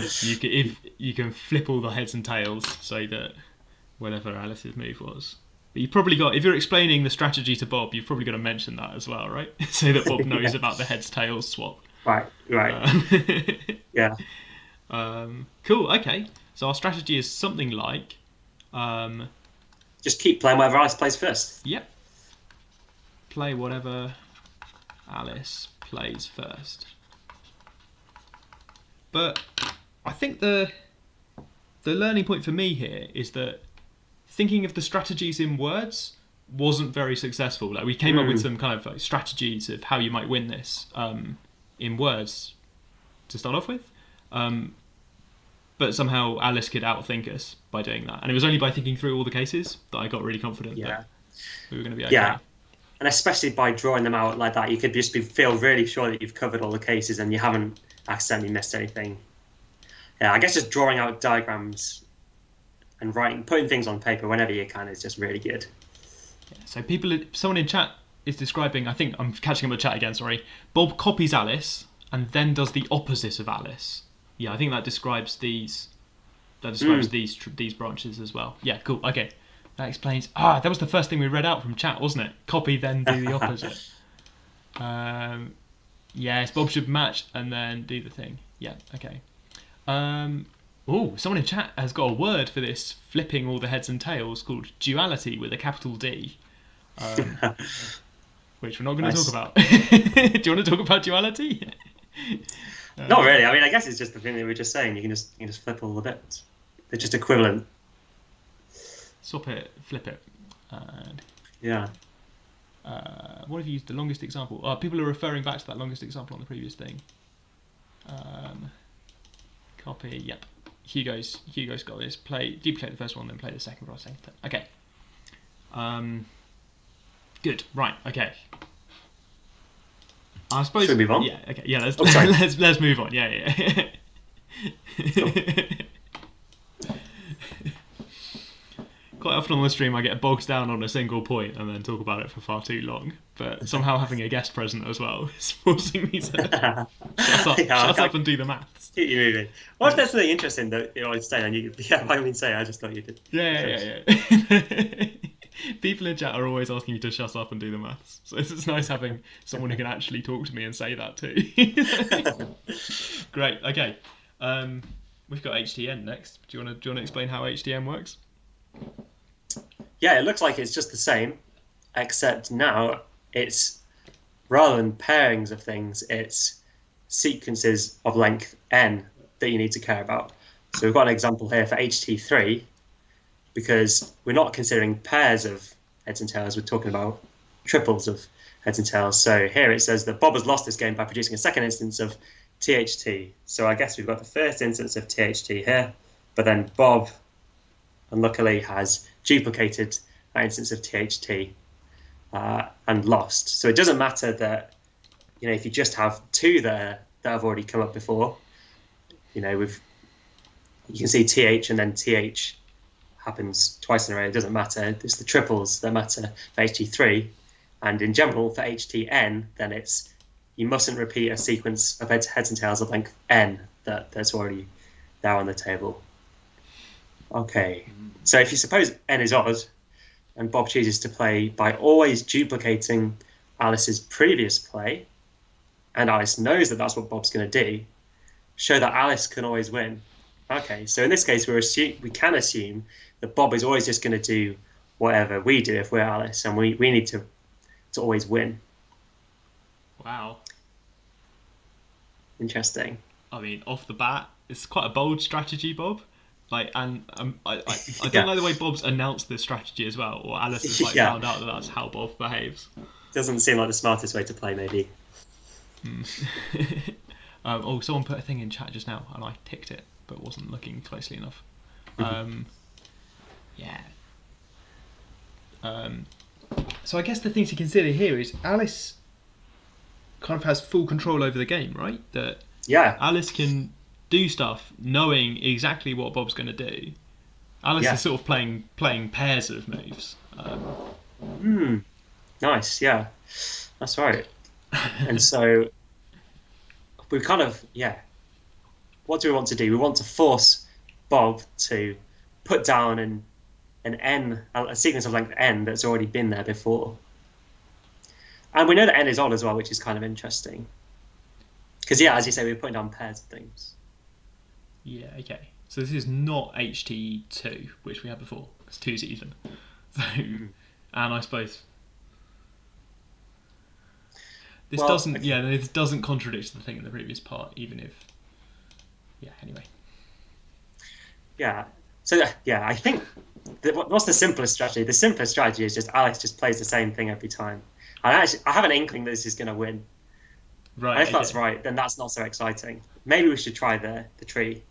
if you can flip all the heads and tails so that whatever Alice's move was. But you've probably got, if you're explaining the strategy to Bob, you've probably got to mention that as well, right? So that Bob knows about the heads tails swap. Right. Yeah. Cool, okay. So our strategy is something like... just keep playing whatever Alice plays first. Yep. Play whatever Alice plays first. But I think the learning point for me here is that thinking of the strategies in words wasn't very successful. Like we came up with some kind of like strategies of how you might win this in words to start off with. But somehow Alice could outthink us by doing that. And it was only by thinking through all the cases that I got really confident that we were going to be okay. Yeah, and especially by drawing them out like that, you could just feel really sure that you've covered all the cases and you haven't accidentally missed anything. Yeah, I guess just drawing out diagrams and putting things on paper whenever you can is just really good. Yeah, so someone in chat is describing, I think I'm catching up with chat again, sorry. Bob copies Alice and then does the opposite of Alice. Yeah, I think that describes these these branches as well. Yeah, cool. Okay. That explains... that was the first thing we read out from chat, wasn't it? Copy, then do the opposite. Yes, Bob should match and then do the thing. Yeah, okay. Someone in chat has got a word for this flipping all the heads and tails called duality with a capital D. Which we're not going to talk about. Do you want to talk about duality? Not really. I mean, I guess it's just the thing that we were just saying. You can just flip all the bits. They're just equivalent. Swap it, flip it. And yeah. What have you used the longest example? People are referring back to that longest example on the previous thing. Copy. Yep. Hugo's got this. Duplicate the first one, then play the second for our second turn. Okay. Good. Right. Okay. I suppose. Should we move on? Yeah. Okay. Yeah. Let's move on. Yeah. Cool. Quite often on the stream, I get bogged down on a single point and then talk about it for far too long. But somehow having a guest present as well is forcing me to shut up and do the maths. Keep you moving. Well, if there's something interesting that you want to say, then by all means say. I just thought you did. Yeah. People in chat are always asking me to shut up and do the maths. So it's nice having someone who can actually talk to me and say that too. Great. Okay. We've got HTN next. Do you want to explain how HTN works? Yeah, it looks like it's just the same, except now it's, rather than pairings of things, it's sequences of length n that you need to care about. So we've got an example here for HT3, because we're not considering pairs of heads and tails, we're talking about triples of heads and tails. So here it says that Bob has lost this game by producing a second instance of THT. So I guess we've got the first instance of THT here, but then Bob, unluckily, has duplicated that instance of THT and lost. So it doesn't matter that, if you just have two there that have already come up before, you can see TH and then TH happens twice in a row. It doesn't matter. It's the triples that matter for HT3. And in general, for HTN, then it's you mustn't repeat a sequence of heads and tails of length n that's already there on the table. Okay, so if you suppose n is odd, and Bob chooses to play by always duplicating Alice's previous play, and Alice knows that that's what Bob's going to do, show that Alice can always win. Okay, so in this case, we can assume that Bob is always just going to do whatever we do if we're Alice, and we need to always win. Wow. Interesting. I mean, off the bat, it's quite a bold strategy, Bob. I don't like the way Bob's announced this strategy as well, or Alice has found out that that's how Bob behaves. Doesn't seem like the smartest way to play, maybe. Someone put a thing in chat just now, and I ticked it, but wasn't looking closely enough. Yeah. So I guess the thing to consider here is Alice kind of has full control over the game, right? That Yeah. Alice can do stuff knowing exactly what Bob's going to do. Alice is sort of playing pairs of moves. Nice, yeah. That's right. And so we kind of, what do we want to do? We want to force Bob to put down an n, a sequence of length n that's already been there before. And we know that n is odd as well, which is kind of interesting. Because, as you say, we're putting down pairs of things. Yeah, okay. So this is not HT2, which we had before, because 2's even. So, and I suppose this doesn't contradict the thing in the previous part, even if... Yeah, anyway. Yeah. So, I think... What's the simplest strategy? The simplest strategy is just Alice just plays the same thing every time. I have an inkling that this is going to win. Right. And if that's right, then that's not so exciting. Maybe we should try the tree,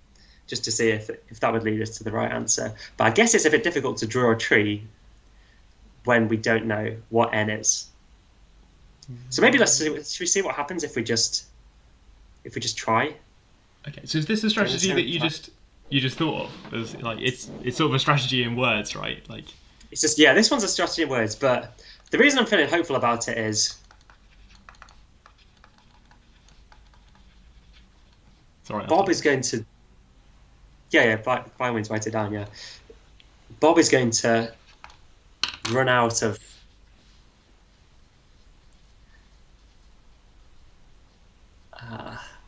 just to see if that would lead us to the right answer. But I guess it's a bit difficult to draw a tree when we don't know what n is. So maybe should we see what happens if we just try? Okay. So is this a strategy that you just thought of? As, like it's sort of a strategy in words, right? Like it's just this one's a strategy in words, but the reason I'm feeling hopeful about it is. Sorry, Bob is going to. By all means, write it down. Yeah, Bob is going to run out of.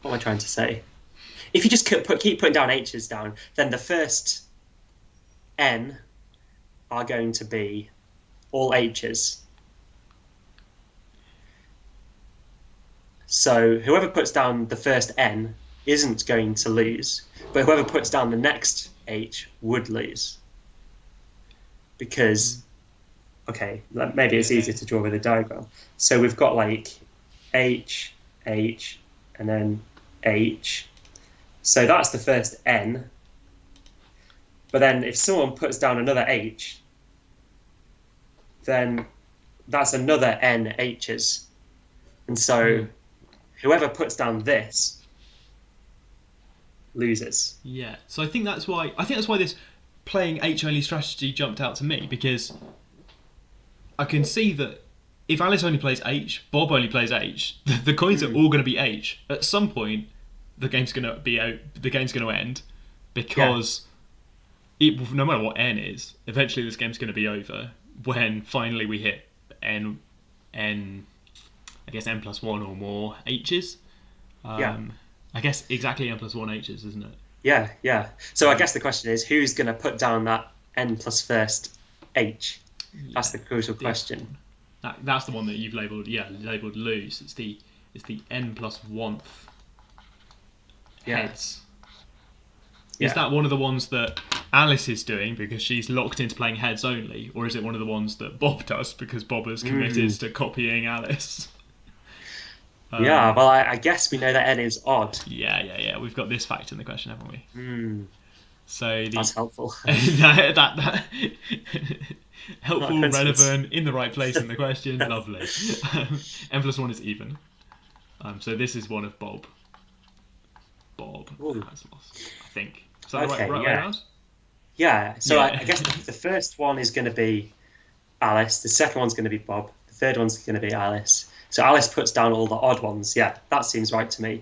What am I trying to say? If you just keep putting down h's down, then the first n are going to be all h's. So whoever puts down the first n isn't going to lose, but whoever puts down the next h would lose. Because, maybe it's easier to draw with a diagram. So we've got like h, h, and then h. So that's the first n. But then if someone puts down another h, then that's another n h's. And so whoever puts down this loses. Yeah. So I think that's why this playing H only strategy jumped out to me, because I can see that if Alice only plays H, Bob only plays H, the coins are all going to be H. At some point, the game's going to end, because no matter what n is, eventually this game's going to be over when finally we hit n. I guess n plus 1 or more h's. I guess exactly n plus 1 h's, isn't it? Yeah. So I guess the question is, who's going to put down that n plus first h? That's the crucial question. That's the one that you've labelled lose. It's the n plus 1th heads. Is that one of the ones that Alice is doing because she's locked into playing heads only, or is it one of the ones that Bob does because Bob has committed to copying Alice? I guess we know that n is odd. Yeah. We've got this fact in the question, haven't we? So that's helpful. that helpful, relevant, in the right place in the question. Lovely. n plus 1 is even. So this is one of Bob. Bob has lost, I think. Is that right way around? Yeah. So I guess the first one is going to be Alice. The second one's going to be Bob. The third one's going to be Alice. So Alice puts down all the odd ones. Yeah, that seems right to me.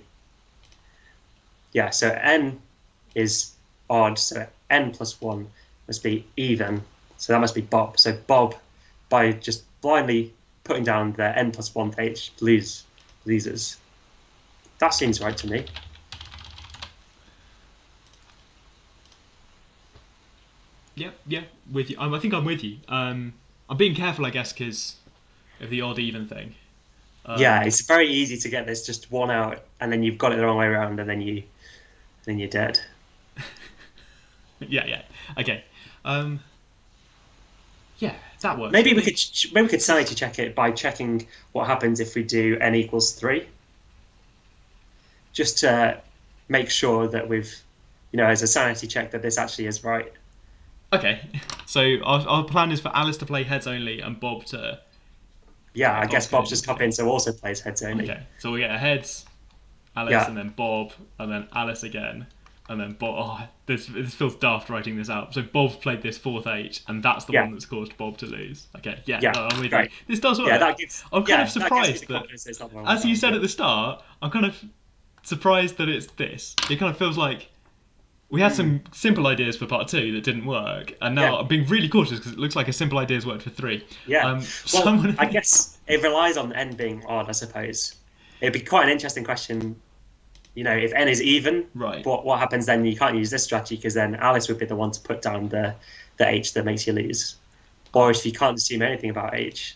Yeah, so n is odd, so n plus 1 must be even. So that must be Bob. So Bob, by just blindly putting down the n plus 1 h, loses. That seems right to me. Yeah, with you. I think I'm with you. I'm being careful, I guess, because of the odd-even thing. It's very easy to get this just one out, and then you've got it the wrong way around, and then you're dead. Yeah. Okay. That works. Maybe we could sanity check it by checking what happens if we do n equals 3, just to make sure that we've, as a sanity check, that this actually is right. Okay, so our plan is for Alice to play heads only and Bob to. Yeah, I guess Bob's just top in, so also plays heads only. Okay, so we get a heads, Alice, and then Bob, and then Alice again, and then Bob. Oh, this feels daft writing this out. So Bob's played this 4th H, and that's the one that's caused Bob to lose. Okay, no, I'm with you. This does work. Yeah, that gives. I'm kind of surprised that, as you said at the start, I'm kind of surprised that it's this. It kind of feels like we had some simple ideas for part 2 that didn't work, and now I'm being really cautious because it looks like a simple idea's worked for 3. Yeah. I guess it relies on n being odd, I suppose. It'd be quite an interesting question, if n is even, right? What happens then? You can't use this strategy because then Alice would be the one to put down the H that makes you lose. Or if you can't assume anything about H.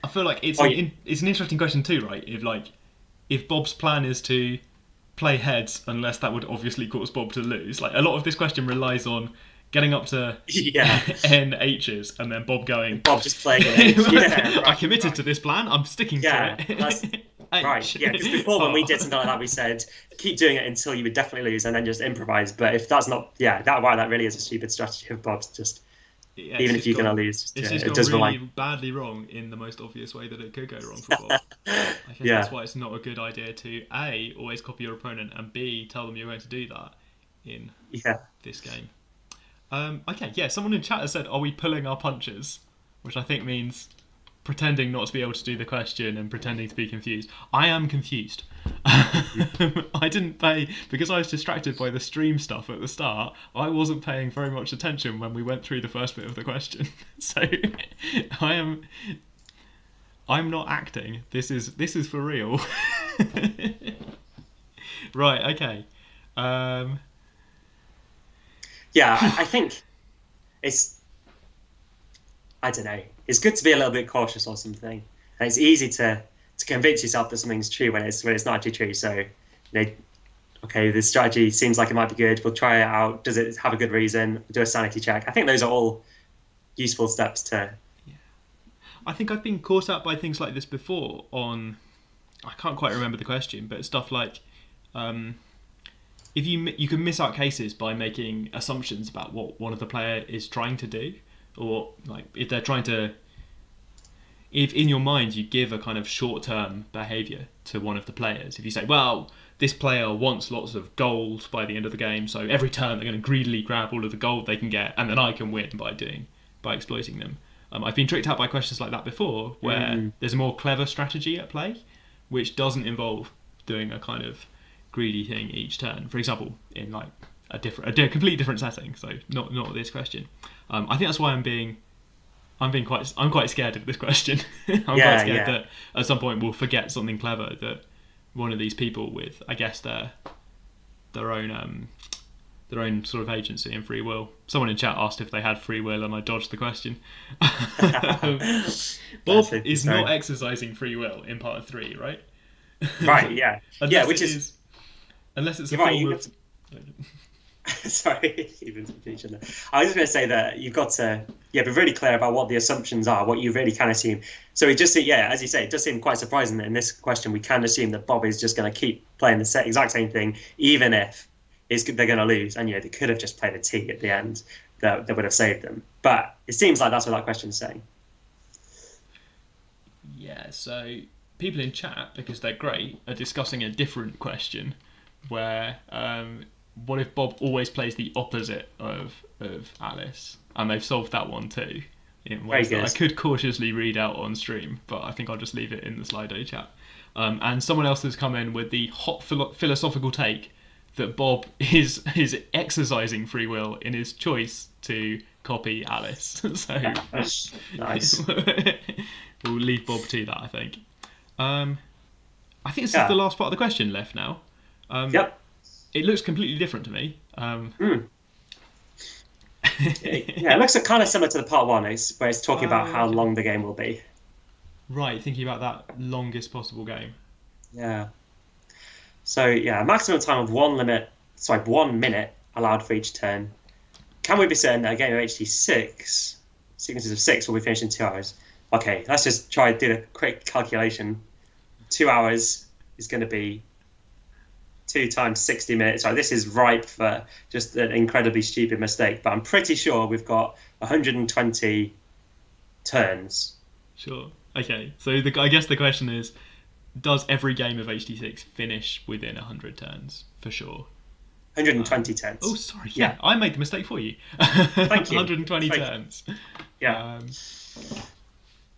I feel like it's an interesting question too, right? If Bob's plan is to play heads, unless that would obviously cause Bob to lose. Like, a lot of this question relies on getting up to n H's and then Bob going. Bob just playing an H. I committed to this plan. I'm sticking to it. That's, right. Yeah, because before when we did something like that, we said keep doing it until you would definitely lose, and then just improvise. But if that's not, that really is a stupid strategy of Bob's. Just even if you're going to lose, it's just gone really badly wrong in the most obvious way that it could go wrong for Bob. I guess that's why it's not a good idea to A, always copy your opponent, and B, tell them you're going to do that in this game. Someone in chat has said, are we pulling our punches? Which I think means pretending not to be able to do the question and pretending to be confused. I am confused. I didn't pay, because I was distracted by the stream stuff at the start, I wasn't paying very much attention when we went through the first bit of the question. So I'm not acting. This is for real. Right, okay. I think I don't know. It's good to be a little bit cautious or something, and it's easy to convince yourself that something's true when it's not actually true. So, okay, this strategy seems like it might be good. We'll try it out. Does it have a good reason? Do a sanity check. I think those are all useful steps to. Yeah. I think I've been caught up by things like this before. I can't quite remember the question, but stuff like, if you can miss out cases by making assumptions about what one of the player is trying to do. Or like if they're trying to, if in your mind you give a kind of short-term behaviour to one of the players, if you say, well, this player wants lots of gold by the end of the game, so every turn they're going to greedily grab all of the gold they can get, and then I can win by exploiting them. I've been tricked out by questions like that before, where there's a more clever strategy at play, which doesn't involve doing a kind of greedy thing each turn. For example, in like a completely different setting, so not this question. I think that's why I'm quite scared of this question. I'm quite scared that at some point we'll forget something clever that one of these people with, I guess, their own sort of agency and free will. Someone in chat asked if they had free will, and I dodged the question. Bob is not exercising free will in part 3, right? Right. Yeah. Unless it's a form of. Sorry, even confusion. I was just going to say that you've got to be really clear about what the assumptions are, what you really can assume. So it just as you say, it does seem quite surprising that in this question we can assume that Bob is just going to keep playing the exact same thing, even if they're going to lose. And they could have just played a T at the end that would have saved them. But it seems like that's what that question's saying. Yeah. So people in chat, because they're great, are discussing a different question where. What if Bob always plays the opposite of Alice? And they've solved that one too. In ways that I could cautiously read out on stream, but I think I'll just leave it in the Slido chat. And someone else has come in with the hot philosophical take that Bob is exercising free will in his choice to copy Alice. So nice. We'll leave Bob to that, I think. I think this is the last part of the question left now. Yep. It looks completely different to me. It looks kind of similar to the part 1, where it's talking about how long the game will be. Right, thinking about that longest possible game. Yeah. So maximum time of 1 minute allowed for each turn. Can we be certain that a game of HD6 sequences of 6 will be finished in 2 hours. Okay, let's just try to do a quick calculation. 2 hours is going to be 2 times 60 minutes. So this is ripe for just an incredibly stupid mistake, but I'm pretty sure we've got 120 turns. Sure. Okay. So I guess the question is, does every game of HD6 finish within 100 turns? For sure. 120 turns. Oh, sorry. Yeah, I made the mistake for you. Thank you. 120 Thank turns. Yeah.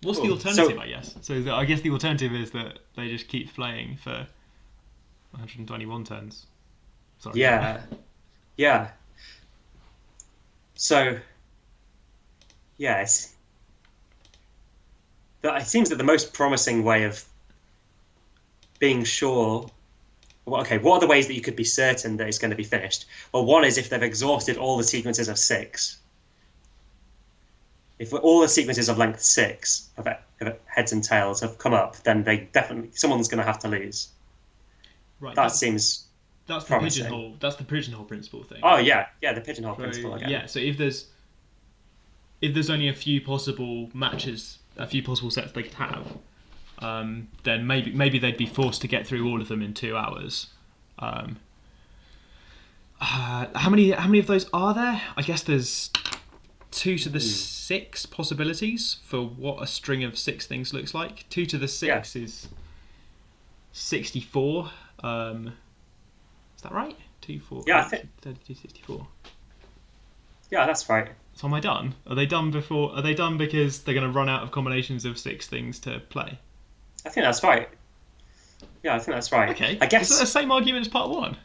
What's the alternative, I guess? So I guess the alternative is that they just keep playing for 121 turns. Sorry. Yeah. Yeah. So, yes. It seems that the most promising way of being sure... Well, okay, what are the ways that you could be certain that it's going to be finished? Well, one is if they've exhausted all the sequences of 6. If all the sequences of length 6 of heads and tails have come up, then someone's going to have to lose. Right. That seems promising. The pigeonhole. That's the pigeonhole principle thing. Oh yeah, the pigeonhole principle again. Yeah. So if there's only a few possible matches, a few possible sets they could have, then maybe they'd be forced to get through all of them in 2 hours. How many of those are there? I guess there's 2 to the 6 possibilities for what a string of 6 things looks like. 2 to the 6 is 64. Is that right? 2, 4, yeah, 8, 32, 64. Yeah, that's right. So am I done? Are they done before? Are they done because they're going to run out of combinations of 6 things to play? I think that's right. Yeah, I think that's right. Okay. I guess is that the same argument as part 1?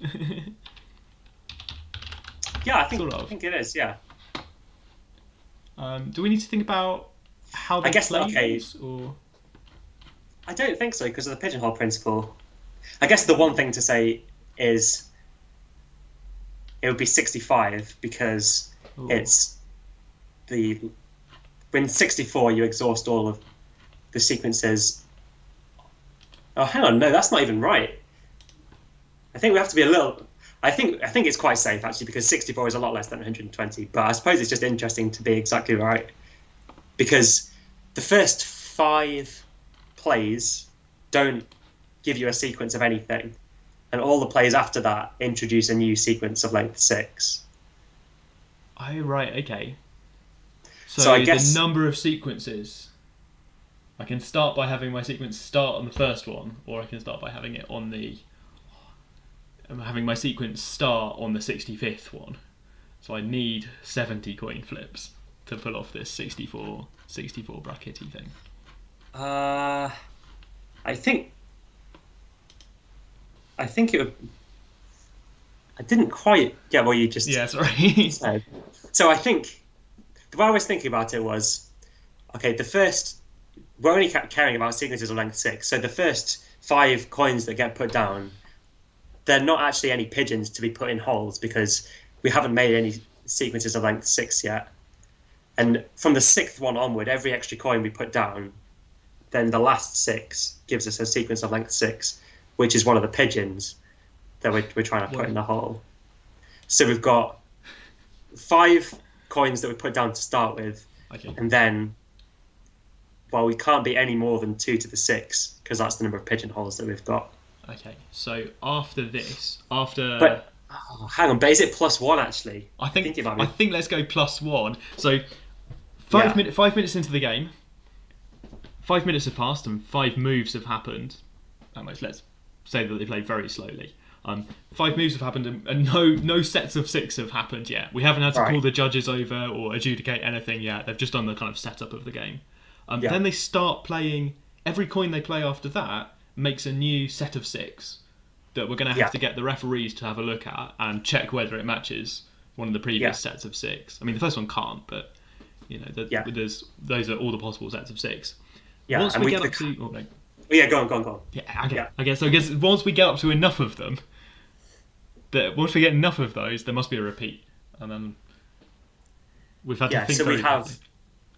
Yeah, I think sort of. I think it is. Yeah. Do we need to think about how they play these, or? I don't think so because of the pigeonhole principle. I guess the one thing to say is it would be 65 because it's when 64 you exhaust all of the sequences. Oh, hang on, no, that's not even right. I think we have to be a little. I think it's quite safe actually because 64 is a lot less than 120. But I suppose it's just interesting to be exactly right because the first 5 plays don't give you a sequence of anything, and all the plays after that introduce a new sequence of length 6. Oh, right, okay. So I guess the number of sequences, I can start by having my sequence start on the first one, or I can start by having it on having my sequence start on the 65th one. So I need 70 coin flips to pull off this 64 brackety thing. I think it would. I didn't quite get what you just said. So I think the way I was thinking about it was, okay, we're only caring about sequences of length 6. So the first 5 coins that get put down, they're not actually any pigeons to be put in holes because we haven't made any sequences of length 6 yet. And from the 6th one onward, every extra coin we put down, then the last 6 gives us a sequence of length 6, which is one of the pigeons that we're trying to put in the hole. So we've got 5 coins that we put down to start with, and then, well, we can't be any more than 2 to the 6 because that's the number of pigeonholes that we've got. Okay, so after this, But hang on, but is it +1 actually? I think let's go +1. So 5 minutes into the game, 5 minutes have passed and 5 moves have happened. Almost, let's say that they played very slowly. 5 moves have happened and no sets of 6 have happened yet. We haven't had to call the judges over or adjudicate anything yet. They've just done the kind of setup of the game. Then they start playing. Every coin they play after that makes a new set of 6 that we're going to have to get the referees to have a look at and check whether it matches one of the previous sets of 6. I mean, the first one can't, but those are all the possible sets of 6. Yeah, once we get up to... Oh, no. Yeah, go on. Yeah, okay. I guess once we get up to enough of them, once we get enough of those, there must be a repeat. And then we've had to think so very we have... quickly.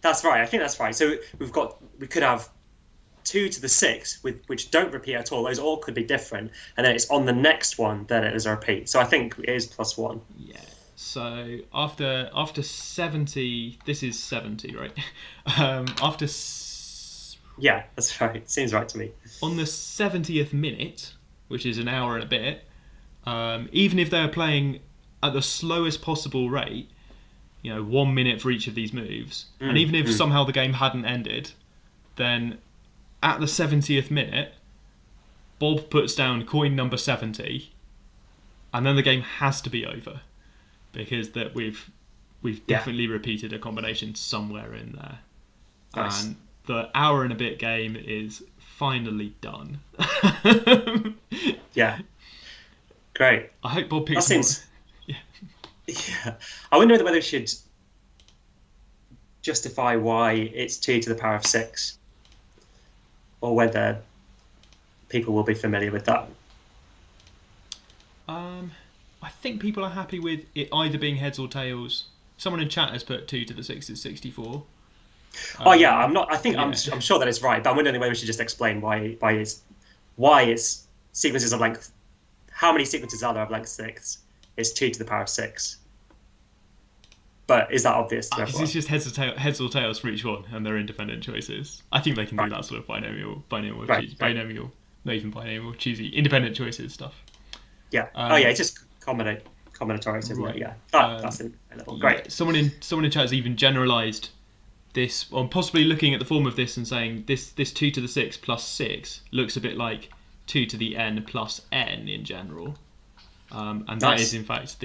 That's right, I think that's right. So we could have 2 to the 6, which don't repeat at all. Those all could be different. And then it's on the next one that it is a repeat. So I think it is +1. Yeah. So after 70, this is 70, right? After Yeah, that's right. Seems right to me. on the 70th minute, which is an hour and a bit, even if they're playing at the slowest possible rate, 1 minute for each of these moves, and even if somehow the game hadn't ended, then at the 70th minute, Bob puts down coin number 70, and then the game has to be over, because that we've definitely repeated a combination somewhere in there. Nice. And the hour and a bit game is finally done. Yeah. Great. I hope Bob picks That seems. more. Yeah. I wonder whether we should justify why it's 2 to the power of 6, or whether people will be familiar with that. I think people are happy with it either being heads or tails. Someone in chat has put 2 to the 6 is 64. Oh yeah, I'm not. I think yeah. I'm sure that it's right, but I'm wondering whether we should just explain why it's sequences of length. How many sequences are there of length 6? It's 2 to the power of 6. But is that obvious to everyone? It's just heads or tails for each one, and they're independent choices. I think they can do that sort of binomial, choosy, independent choices stuff. Yeah. It's just combinatorics, isn't it? Yeah. That's level. Great. Yeah, someone in chat has even generalised this, or possibly looking at the form of this and saying this 2 to the 6 plus 6 looks a bit like 2 to the n plus n in general, and that is in fact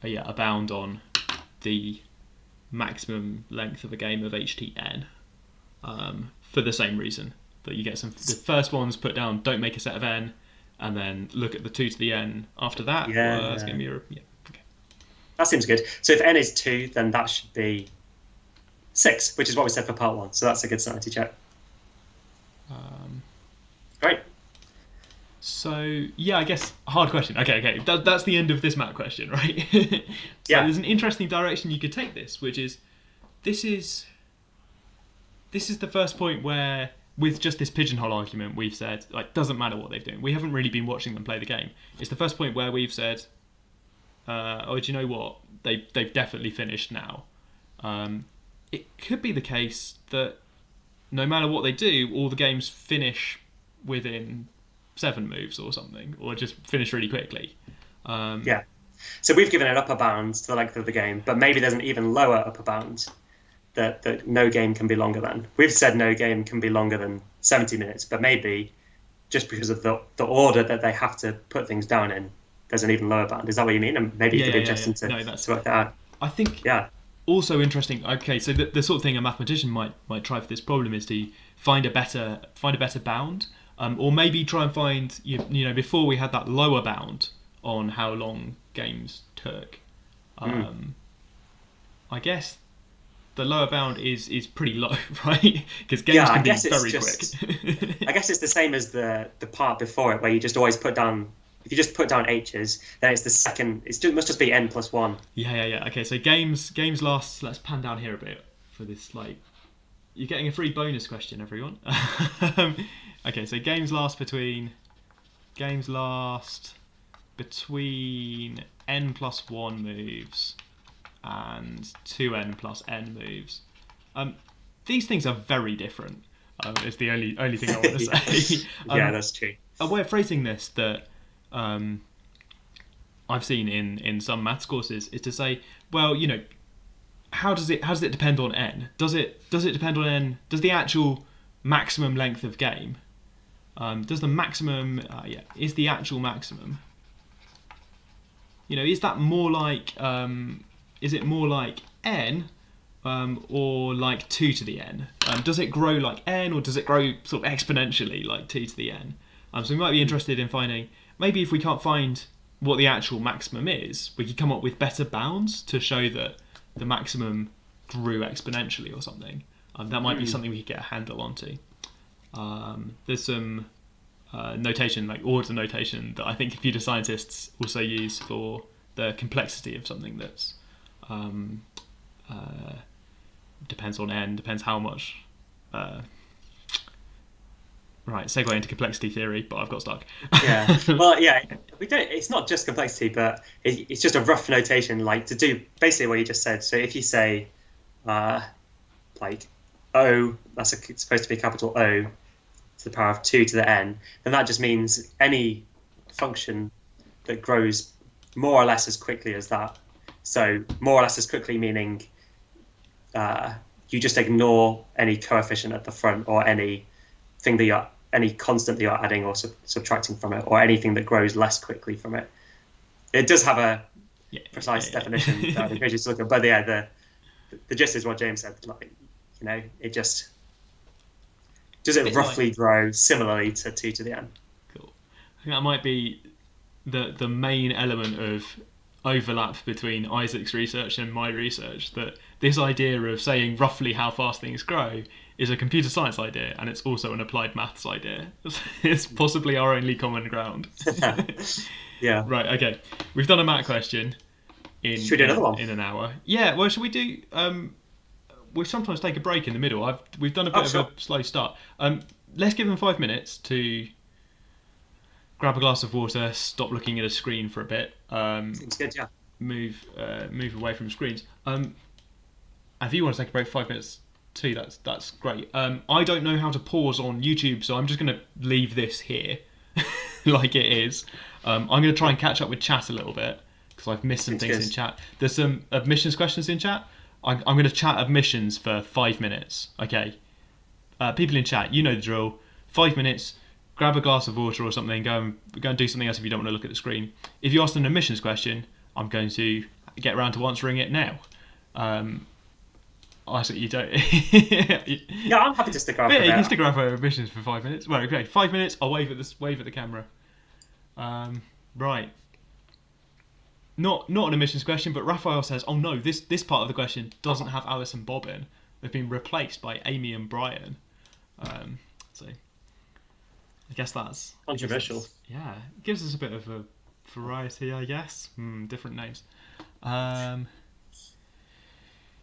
a bound on the maximum length of a game of HTN, for the same reason that you get the first ones put down don't make a set of n, and then look at the 2 to the n after that. That's going to be okay. That seems good. So if n is 2, then that should be 6, which is what we said for part 1. So that's a good sanity check. Great. So yeah, I guess hard question. Okay. That's the end of this map question, right? Yeah. There's an interesting direction you could take this, which is this is the first point where, with just this pigeonhole argument, we've said doesn't matter what they're doing. We haven't really been watching them play the game. It's the first point where we've said, do you know what? They've definitely finished now. It could be the case that no matter what they do, all the games finish within 7 moves or something, or just finish really quickly. Yeah. So we've given an upper bound to the length of the game, but maybe there's an even lower upper bound that no game can be longer than. We've said no game can be longer than 70 minutes, but maybe just because of the order that they have to put things down in, there's an even lower bound. Is that what you mean? And maybe it could be interesting to work that out. I think. Yeah. Also interesting. Okay, so the sort of thing a mathematician might try for this problem is to find a better bound, or maybe try and find before we had that lower bound on how long games took. I guess the lower bound is pretty low, right? Because games can be very quick. I guess it's the same as the part before it, where you just always put down. If you just put down H's, then it's the second. It must just be n plus 1. Yeah. Okay, so games last. Let's pan down here a bit for this. You're getting a free bonus question, everyone. Okay, so games last between n plus 1 moves and 2n plus n moves. These things are very different. Is the only thing I want to say. Yeah, that's true. A way of phrasing this that I've seen in some maths courses is to say, well, how does it depend on n? Does it depend on n? Does the actual maximum length of game? Does the maximum? Is the actual maximum? Is that more like? Is it more like n, or like 2 to the n? Does it grow like n, or does it grow sort of exponentially like 2 to the n? So we might be interested in finding. Maybe if we can't find what the actual maximum is, we could come up with better bounds to show that the maximum grew exponentially or something. That might be something we could get a handle onto. There's some notation, like order notation, that I think computer scientists also use for the complexity of something that's depends on n, depends how much. Right, segue into complexity theory, but I've got stuck. Yeah. Well, yeah. We don't. It's not just complexity, but it's just a rough notation, like to do basically what you just said. So if you say, like, O, that's supposed to be capital O to the power of 2 to the n, then that just means any function that grows more or less as quickly as that. So more or less as quickly meaning you just ignore any coefficient at the front or any constant that you're adding or subtracting from it, or anything that grows less quickly from it. It does have a precise definition that I encourage you to look at, but yeah, the gist is what James said. Like, it just does it roughly grow similarly to 2 to the n. Cool. I think that might be the main element of overlap between Isaac's research and my research, that this idea of saying roughly how fast things grow is a computer science idea, and it's also an applied maths idea. It's possibly our only common ground. Yeah. Right, okay. We've done a math question should we do another one? In an hour. Yeah, well, should we do... we sometimes take a break in the middle. We've done a bit of a slow start. Let's give them 5 minutes to grab a glass of water, stop looking at a screen for a bit. Seems good, yeah. Move away from screens. And if you want to take a break for 5 minutes too, that's great. I don't know how to pause on YouTube, so I'm just going to leave this here like it is. I'm going to try and catch up with chat a little bit because I've missed some things in chat. There's some admissions questions in chat. I'm going to chat admissions for 5 minutes. Okay. People in chat, you know the drill. 5 minutes. Grab a glass of water or something. Go and do something else if you don't want to look at the screen. If you ask an admissions question, I'm going to get around to answering it now. I said you don't. Yeah, I'm happy to stick around. Yeah, you can stick around for admissions for 5 minutes. Well, okay, 5 minutes. I'll wave at the camera. Right. Not an admissions question, but Raphael says, "Oh no, this part of the question doesn't have Alice and Bob in. They've been replaced by Amy and Brian." So I guess that's controversial. Yeah, it gives us a bit of a variety, I guess. Different names.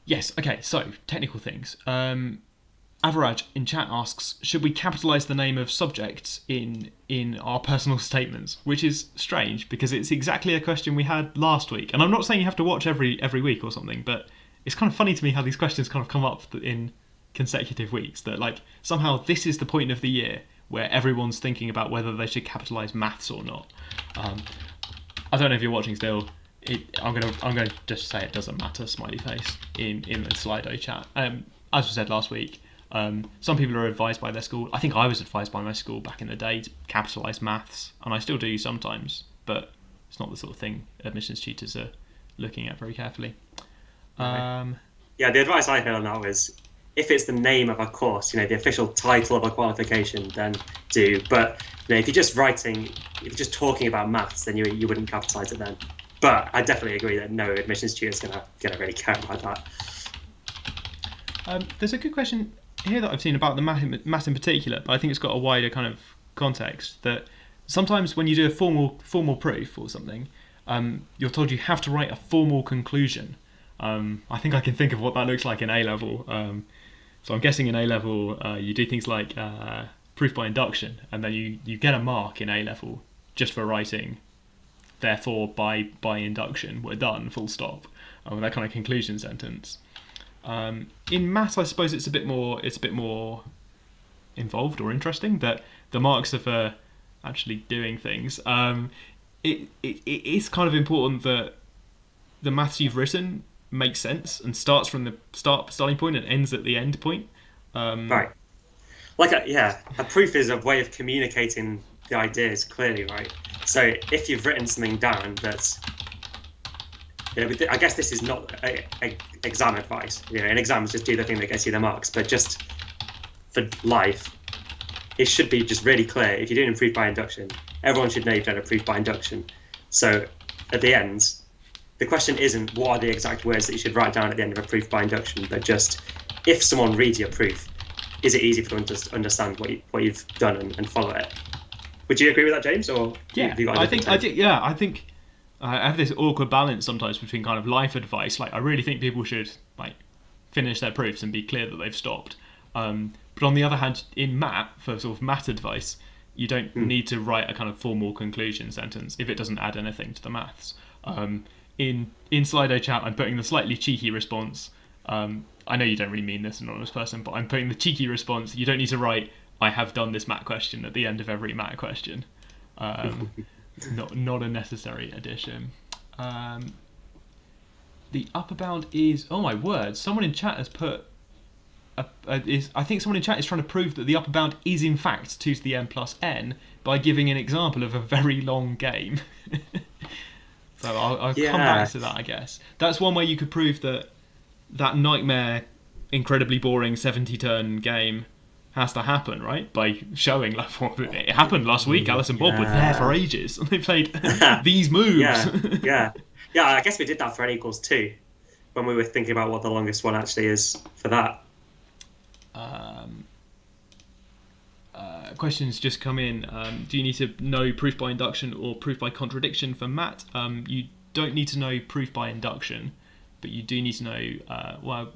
Yes, okay, so technical things. Averaj in chat asks, should we capitalise the name of subjects in our personal statements? Which is strange because it's exactly a question we had last week. And I'm not saying you have to watch every week or something, but it's kind of funny to me how these questions kind of come up in consecutive weeks. That like somehow this is the point of the year where everyone's thinking about whether they should capitalise maths or not. I don't know if you're watching still. I'm gonna just say it doesn't matter. Smiley face in the Slido chat. As we said last week. Some people are advised by their school. I think I was advised by my school back in the day to capitalise maths, and I still do sometimes, but it's not the sort of thing admissions tutors are looking at very carefully. Yeah, the advice I heard on that was, if it's the name of a course, the official title of a qualification, then do. But if you're just talking about maths, then you wouldn't capitalise it then. But I definitely agree that no admissions tutor is gonna really care about that. There's a good question here that I've seen about the maths in particular, but I think it's got a wider kind of context, that sometimes when you do a formal proof or something, you're told you have to write a formal conclusion. I think I can think of what that looks like in A-level. So I'm guessing in A-level you do things like proof by induction, and then you get a mark in A-level just for writing, therefore by induction we're done, full stop, that kind of conclusion sentence. In maths, I suppose it's a bit more involved or interesting, that the marks are for actually doing things. It is kind of important that the maths you've written makes sense and starts from the starting point and ends at the end point. Right. A proof is a way of communicating the ideas clearly, right? So if you've written something down that's... I guess this is not exam advice. In exams, just do the thing that gets you the marks. But just for life, it should be just really clear. If you're doing a proof by induction, everyone should know you've done a proof by induction. So at the end, the question isn't what are the exact words that you should write down at the end of a proof by induction, but just if someone reads your proof, is it easy for them to understand what you've done and follow it? Would you agree with that, James? Or yeah, have you got I think I have this awkward balance sometimes between kind of life advice. Like, I really think people should finish their proofs and be clear that they've stopped. But But on the other hand, in math, for sort of math advice, you don't need to write a kind of formal conclusion sentence if it doesn't add anything to the maths. In Slido chat, I'm putting the slightly cheeky response. I know you don't really mean this, anonymous person, but I'm putting the cheeky response. You don't need to write, I have done this math question at the end of every math question. Not a necessary addition. The upper bound is, oh my word, someone in chat has put, I think someone in chat is trying to prove that the upper bound is in fact 2 to the n plus n by giving an example of a very long game. So I'll come back to that, I guess. That's one way you could prove that nightmare, incredibly boring 70-turn game has to happen, right? By showing, like, it happened last week. Alice and Bob were there for ages, and they played these moves. Yeah. I guess we did that for n equals 2 when we were thinking about what the longest one actually is for that. Questions just come in. Do you need to know proof by induction or proof by contradiction for Matt? You don't need to know proof by induction, but you do need to know.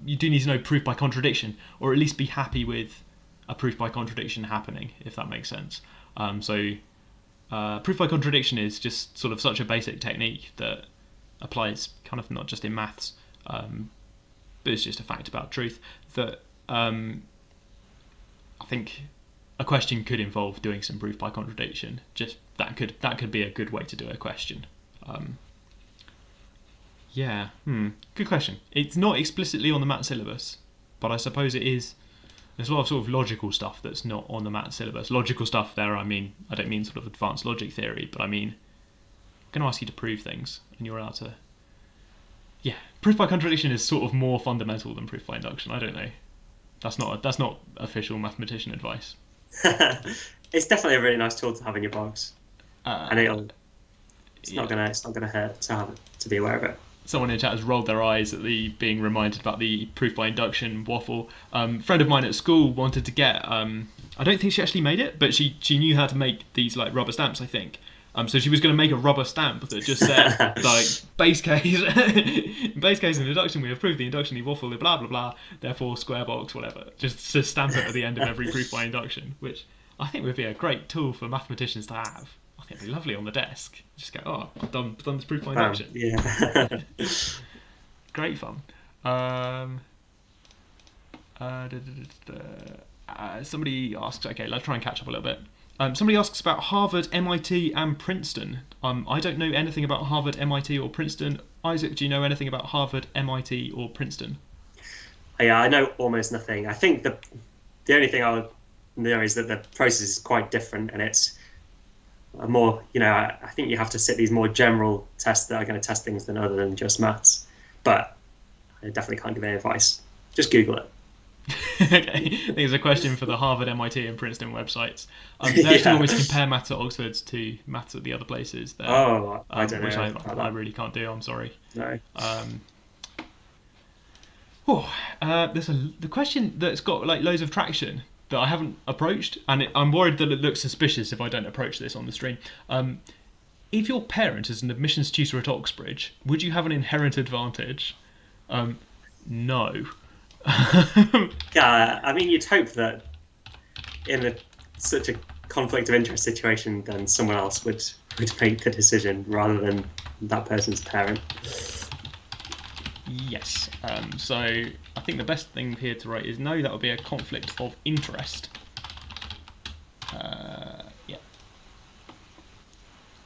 You do need to know proof by contradiction, or at least be happy with a proof by contradiction happening, if that makes sense. Proof by contradiction is just sort of such a basic technique that applies kind of not just in maths, but it's just a fact about truth that I think a question could involve doing some proof by contradiction. Just that could be a good way to do a question. Good question. It's not explicitly on the math syllabus, but I suppose it is. There's a lot of sort of logical stuff that's not on the math syllabus. Logical stuff there, I don't mean sort of advanced logic theory, but I mean, I'm going to ask you to prove things, and you're allowed to. Yeah, proof by contradiction is sort of more fundamental than proof by induction. I don't know. That's not official mathematician advice. It's definitely a really nice tool to have in your box, and it's not gonna hurt to be aware of it. Someone in chat has rolled their eyes at the being reminded about the proof by induction waffle. Friend of mine at school wanted to get. I don't think she actually made it, but she knew how to make these like rubber stamps, I think. So she was going to make a rubber stamp that just said like base case, in induction we have proved the induction, the waffle, the blah blah blah. Therefore square box, whatever. Just to stamp it at the end of every proof by induction, which I think would be a great tool for mathematicians to have. I think it'd be lovely on the desk. Just go, oh, I've done this proof by induction. Yeah. Great fun. Somebody asks, okay, let's try and catch up a little bit. Somebody asks about Harvard, MIT, and Princeton. I don't know anything about Harvard, MIT, or Princeton. Isaac, do you know anything about Harvard, MIT, or Princeton? Yeah, I know almost nothing. I think the only thing I would know is that the process is quite different, and it's more, I think you have to sit these more general tests that are going to test things other than just maths. But I definitely can't give any advice. Just Google it. Okay, I think there's a question for the Harvard, MIT, and Princeton websites. They actually want me to compare maths at Oxford to maths at the other places there. I don't know. Which I really can't do, I'm sorry. No. There's the question that's got like loads of traction that I haven't approached, and I'm worried that it looks suspicious if I don't approach this on the stream. If your parent is an admissions tutor at Oxbridge, would you have an inherent advantage? No. Yeah, I mean, you'd hope that in such a conflict of interest situation, then someone else would make the decision rather than that person's parent. Yes. So I think the best thing here to write is no, that would be a conflict of interest.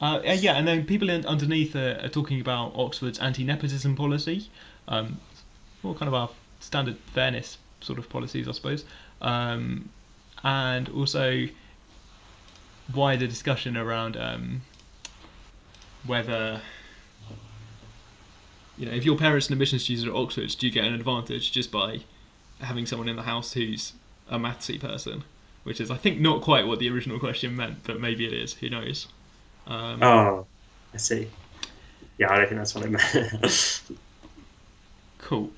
Yeah, and then people underneath are talking about Oxford's anti-nepotism policy, or kind of our standard fairness sort of policies, I suppose, and also wider discussion around whether, if your parents an admissions tutor at Oxford, do you get an advantage just by having someone in the house who's a mathsy person, which is, I think, not quite what the original question meant, but maybe it is, who knows. I see. Yeah, I don't think that's what it meant. Cool.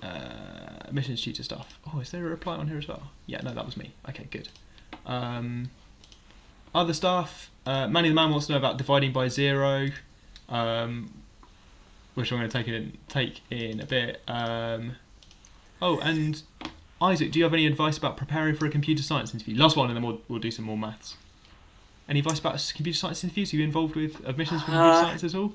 Admissions tutor stuff. Oh, is there a reply on here as well? Yeah, no, that was me. Okay, good. Other stuff. Manny the Man wants to know about dividing by zero, which I'm going to take in a bit. Oh, and Isaac, do you have any advice about preparing for a computer science interview? Last one, and then we'll do some more maths. Any advice about computer science interviews? Are you involved with admissions for computer science at all?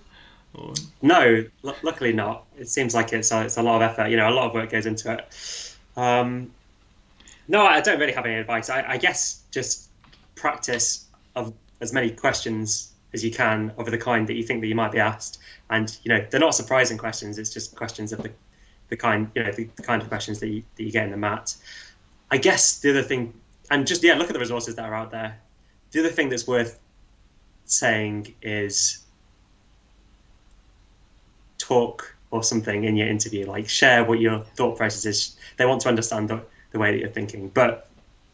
Or... No, luckily not. It seems like it's a lot of effort. A lot of work goes into it. No, I don't really have any advice. I guess just practice of as many questions as you can of the kind that you think that you might be asked. And they're not surprising questions. It's just questions of the kind the kind of questions that you get in the mat. I guess the other thing, and just look at the resources that are out there. The other thing that's worth saying is talk or something in your interview, like share what your thought process is. They want to understand the way that you're thinking. But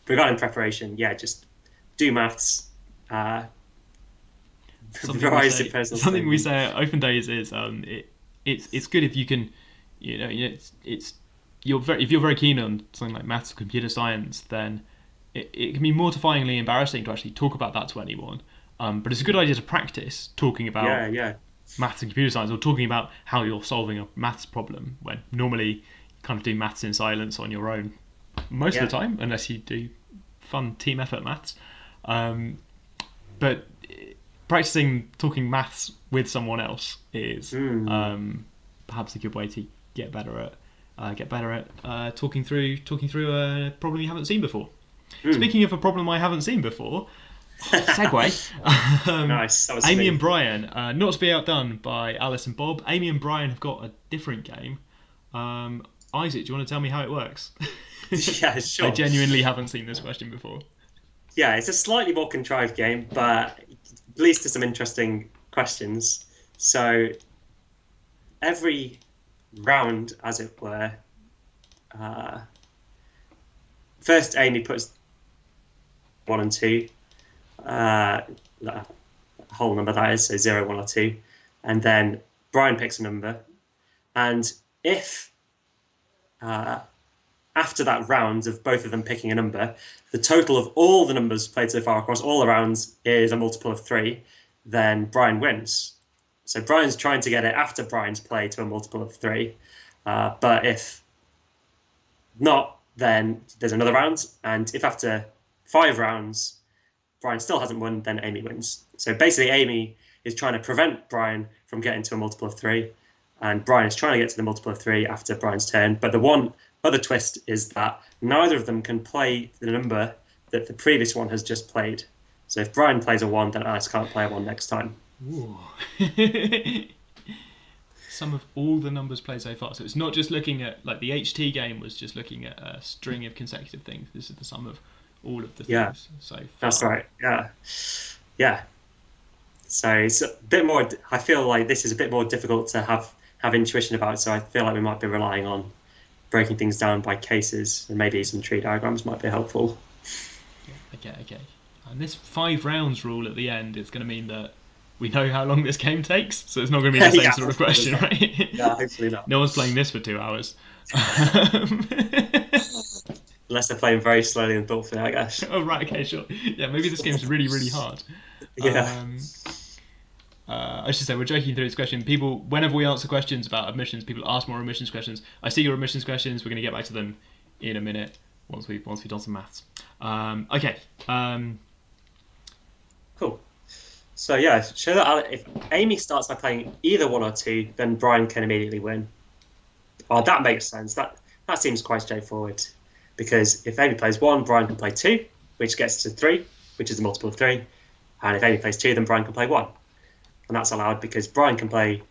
regarding preparation, just do maths. Something we say at Open Days is it's good if you can, if you're very keen on something like maths or computer science, then it can be mortifyingly embarrassing to actually talk about that to anyone. But it's a good idea to practice talking about maths and computer science, or talking about how you're solving a maths problem, when normally you kind of do maths in silence on your own most of the time, unless you do fun team effort maths. But practicing talking maths with someone else is perhaps a good way to get better at talking through a problem you haven't seen before. Speaking of a problem I haven't seen before, segue. Nice. That was Amy sweet. and Brian, not to be outdone by Alice and Bob. Amy and Brian have got a different game. Isaac, do you want to tell me how it works? Yeah, sure. I genuinely haven't seen this question before. Yeah, it's a slightly more contrived game, but it leads to some interesting questions. So every round, as it were, first Amy puts 1 and 2, whole number that is, so 0, 1 or 2, and then Brian picks a number, and if after that round of both of them picking a number, the total of all the numbers played so far across all the rounds is a multiple of 3, then Brian wins. So Brian's trying to get it after Brian's play to a multiple of 3, but if not, then there's another round, and if after 5 rounds Brian still hasn't won, then Amy wins. So basically Amy is trying to prevent Brian from getting to a multiple of 3, and Brian is trying to get to the multiple of 3 after Brian's turn. But the one other twist is that neither of them can play the number that the previous one has just played. So if Brian plays a 1, then Alice can't play a 1 next time. Ooh. Sum of all the numbers played so far. So it's not just looking at, like the HT game was just looking at a string of consecutive things. This is the sum of all of the things so far. That's right. Yeah. So it's a bit more, I feel like this is a bit more difficult to have intuition about, so I feel like we might be relying on breaking things down by cases, and maybe some tree diagrams might be helpful. Okay. And this 5 rounds rule at the end is going to mean that we know how long this game takes, so it's not going to be the same sort of question, right? Yeah, hopefully not. No one's playing this for 2 hours. Unless they're playing very slowly and thoughtfully, I guess. Oh, right, okay, sure. Yeah, maybe this game's really, really hard. Yeah. I should say, we're joking through this question. People, whenever we answer questions about admissions, people ask more admissions questions. I see your admissions questions. We're going to get back to them in a minute once we've done some maths. Okay. Cool. So yeah, show that if Amy starts by playing either 1 or 2, then Brian can immediately win. Oh, that makes sense. That seems quite straightforward. Because if Amy plays 1, Brian can play 2, which gets to 3, which is a multiple of 3. And if Amy plays 2, then Brian can play 1. And that's allowed because Brian can play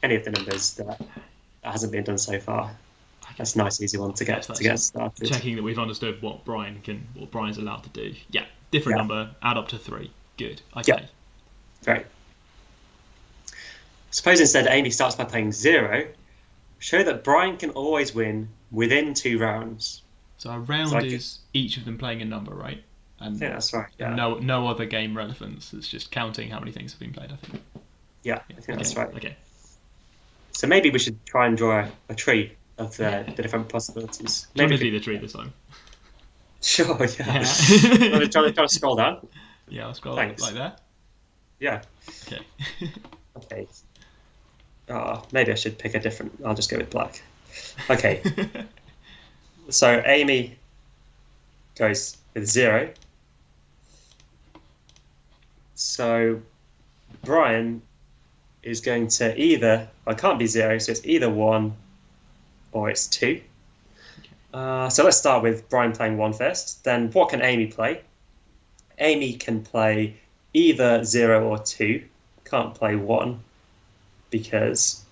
any of the numbers that hasn't been done so far. That's a nice, easy one to get started. Checking that we've understood what Brian's allowed to do. Yeah, different number, add up to 3. Good. Okay. Yeah. Great. Suppose instead Amy starts by playing 0. Show that Brian can always win within 2 rounds. So a round is each of them playing a number, right? And yeah, that's right. Yeah. No other game relevance. It's just counting how many things have been played, I think. Yeah, I think that's right. Okay. So maybe we should try and draw a tree of the different possibilities. Maybe do the tree this time. Sure, yeah. Try to scroll down. Yeah, I'll scroll like that. Yeah. Okay. Okay. Maybe I should pick a different... I'll just go with black. Okay. So Amy goes with 0. So Brian is going to either, well, it can't be 0, so it's either 1 or it's 2. So let's start with Brian playing 1 first. Then what can Amy play? Amy can play either 0 or 2. Can't play 1 because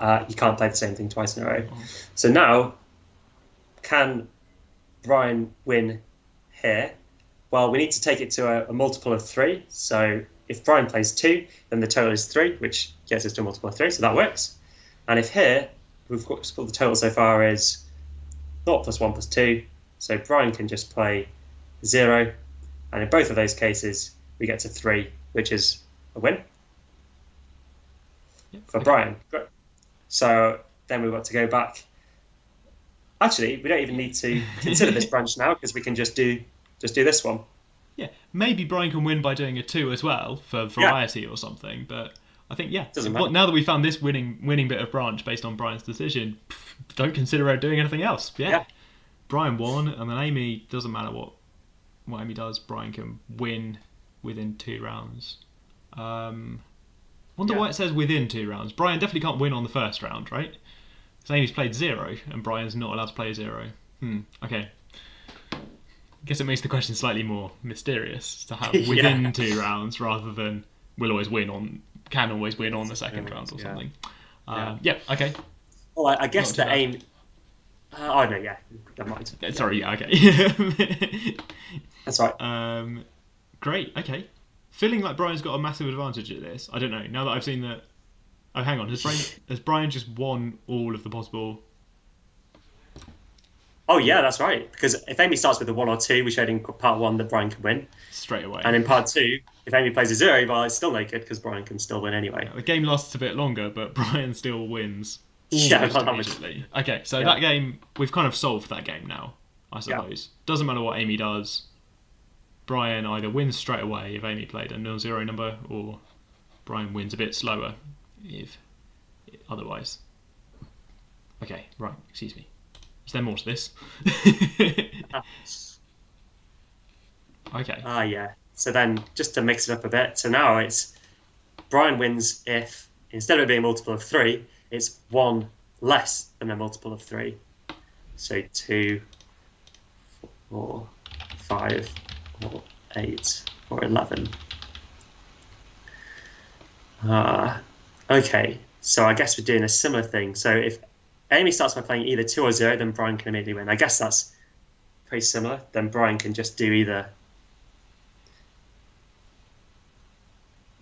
you can't play the same thing twice in a row. So now, can Brian win here? Well, we need to take it to a multiple of 3. So if Brian plays 2, then the total is 3, which gets us to a multiple of 3, so that works. And if here, we've got the total so far is 0 plus 1 plus 2, so Brian can just play 0. And in both of those cases, we get to 3, which is a win for Brian. So then we've got to go back. Actually, we don't even need to consider this branch now because we can just do this one. Yeah, maybe Brian can win by doing a 2 as well for variety or something. But I think Doesn't matter. now that we found this winning bit of branch based on Brian's decision, don't consider her doing anything else. Yeah. Brian won, and then Amy, doesn't matter what Amy does, Brian can win within 2 rounds. Wonder why it says within 2 rounds. Brian definitely can't win on the first round, right? Because Amy's played 0 and Brian's not allowed to play 0. Okay. I guess it makes the question slightly more mysterious to have within 2 rounds rather than can always win on the second round or something. Okay. Well, I guess the aim. Oh no, never mind. Sorry, okay. That's right. Great. Okay. Feeling like Brian's got a massive advantage at this. I don't know. Now that I've seen that. Oh, hang on. Has Brian just won all of the possible? Oh yeah, that's right. Because if Amy starts with a 1 or 2, we showed in part 1 that Brian can win straight away. And in part 2, if Amy plays a 0, well, it's still no good because Brian can still win anyway. The game lasts a bit longer, but Brian still wins. Yeah, immediately. Okay, so that game, we've kind of solved that game now, I suppose. Doesn't matter what Amy does. Brian either wins straight away if Amy played a 0 number, or Brian wins a bit slower if otherwise. Okay, right, excuse me. Is there more to this? Okay. Yeah. So then, just to mix it up a bit, so now it's Brian wins if, instead of it being a multiple of 3, it's 1 less than a multiple of 3. So 2, 4, 5, or 8, or 11. Okay, so I guess we're doing a similar thing. So if Amy starts by playing either 2 or 0, then Brian can immediately win. I guess that's pretty similar. Then Brian can just do either.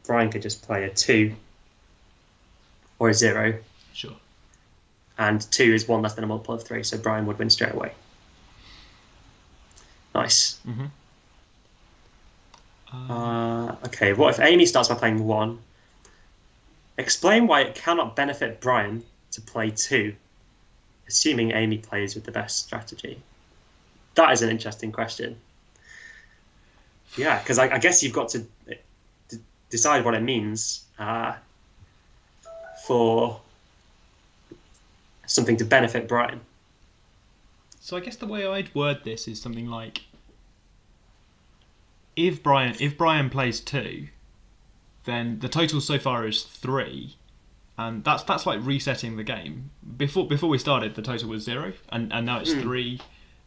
Brian could just play a 2 or a 0. Sure. And 2 is 1 less than a multiple of 3, so Brian would win straight away. Nice. Okay, what if Amy starts by playing 1? Explain why it cannot benefit Brian to play 2, assuming Amy plays with the best strategy. That is an interesting question. Yeah, because I guess you've got to decide what it means for something to benefit Brian. So I guess the way I'd word this is something like, if Brian plays 2, then the total so far is 3, and that's like resetting the game. Before we started, the total was 0, and now it's 3.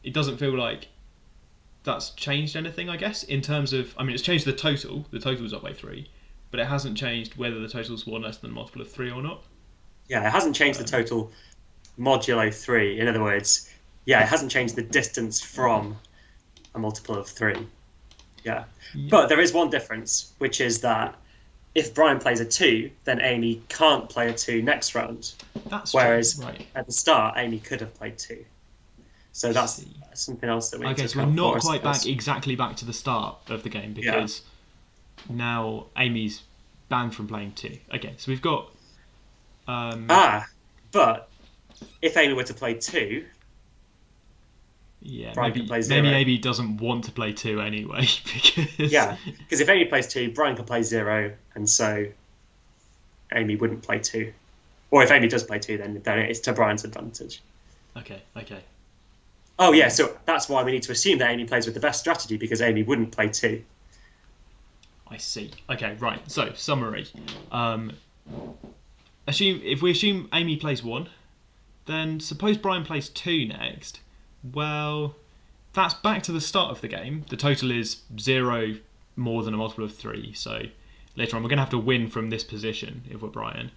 It doesn't feel like that's changed anything, I guess, in terms of, I mean, it's changed the total. The total is up by 3, but it hasn't changed whether the total's 1 less than a multiple of 3 or not. Yeah, it hasn't changed the total modulo 3. In other words, it hasn't changed the distance from a multiple of 3. Yeah. But there is one difference, which is that if Brian plays a 2, then Amy can't play a 2 next round. Whereas at the start, Amy could have played 2. So that's something else that we need to so we're not quite exactly back to the start of the game because now Amy's banned from playing 2. Okay, so we've got... but if Amy were to play 2... Yeah, Brian can play 0. maybe Amy doesn't want to play 2 anyway. Because if Amy plays 2, Brian can play 0, and so Amy wouldn't play 2. Or if Amy does play 2, then it's to Brian's advantage. Okay. Okay. Oh yeah, so that's why we need to assume that Amy plays with the best strategy because Amy wouldn't play 2. I see. Okay. Right. So summary. Um, if we assume Amy plays 1, then suppose Brian plays 2 next. Well, that's back to the start of the game. The total is 0 more than a multiple of 3. So later on, we're going to have to win from this position if we're Brian.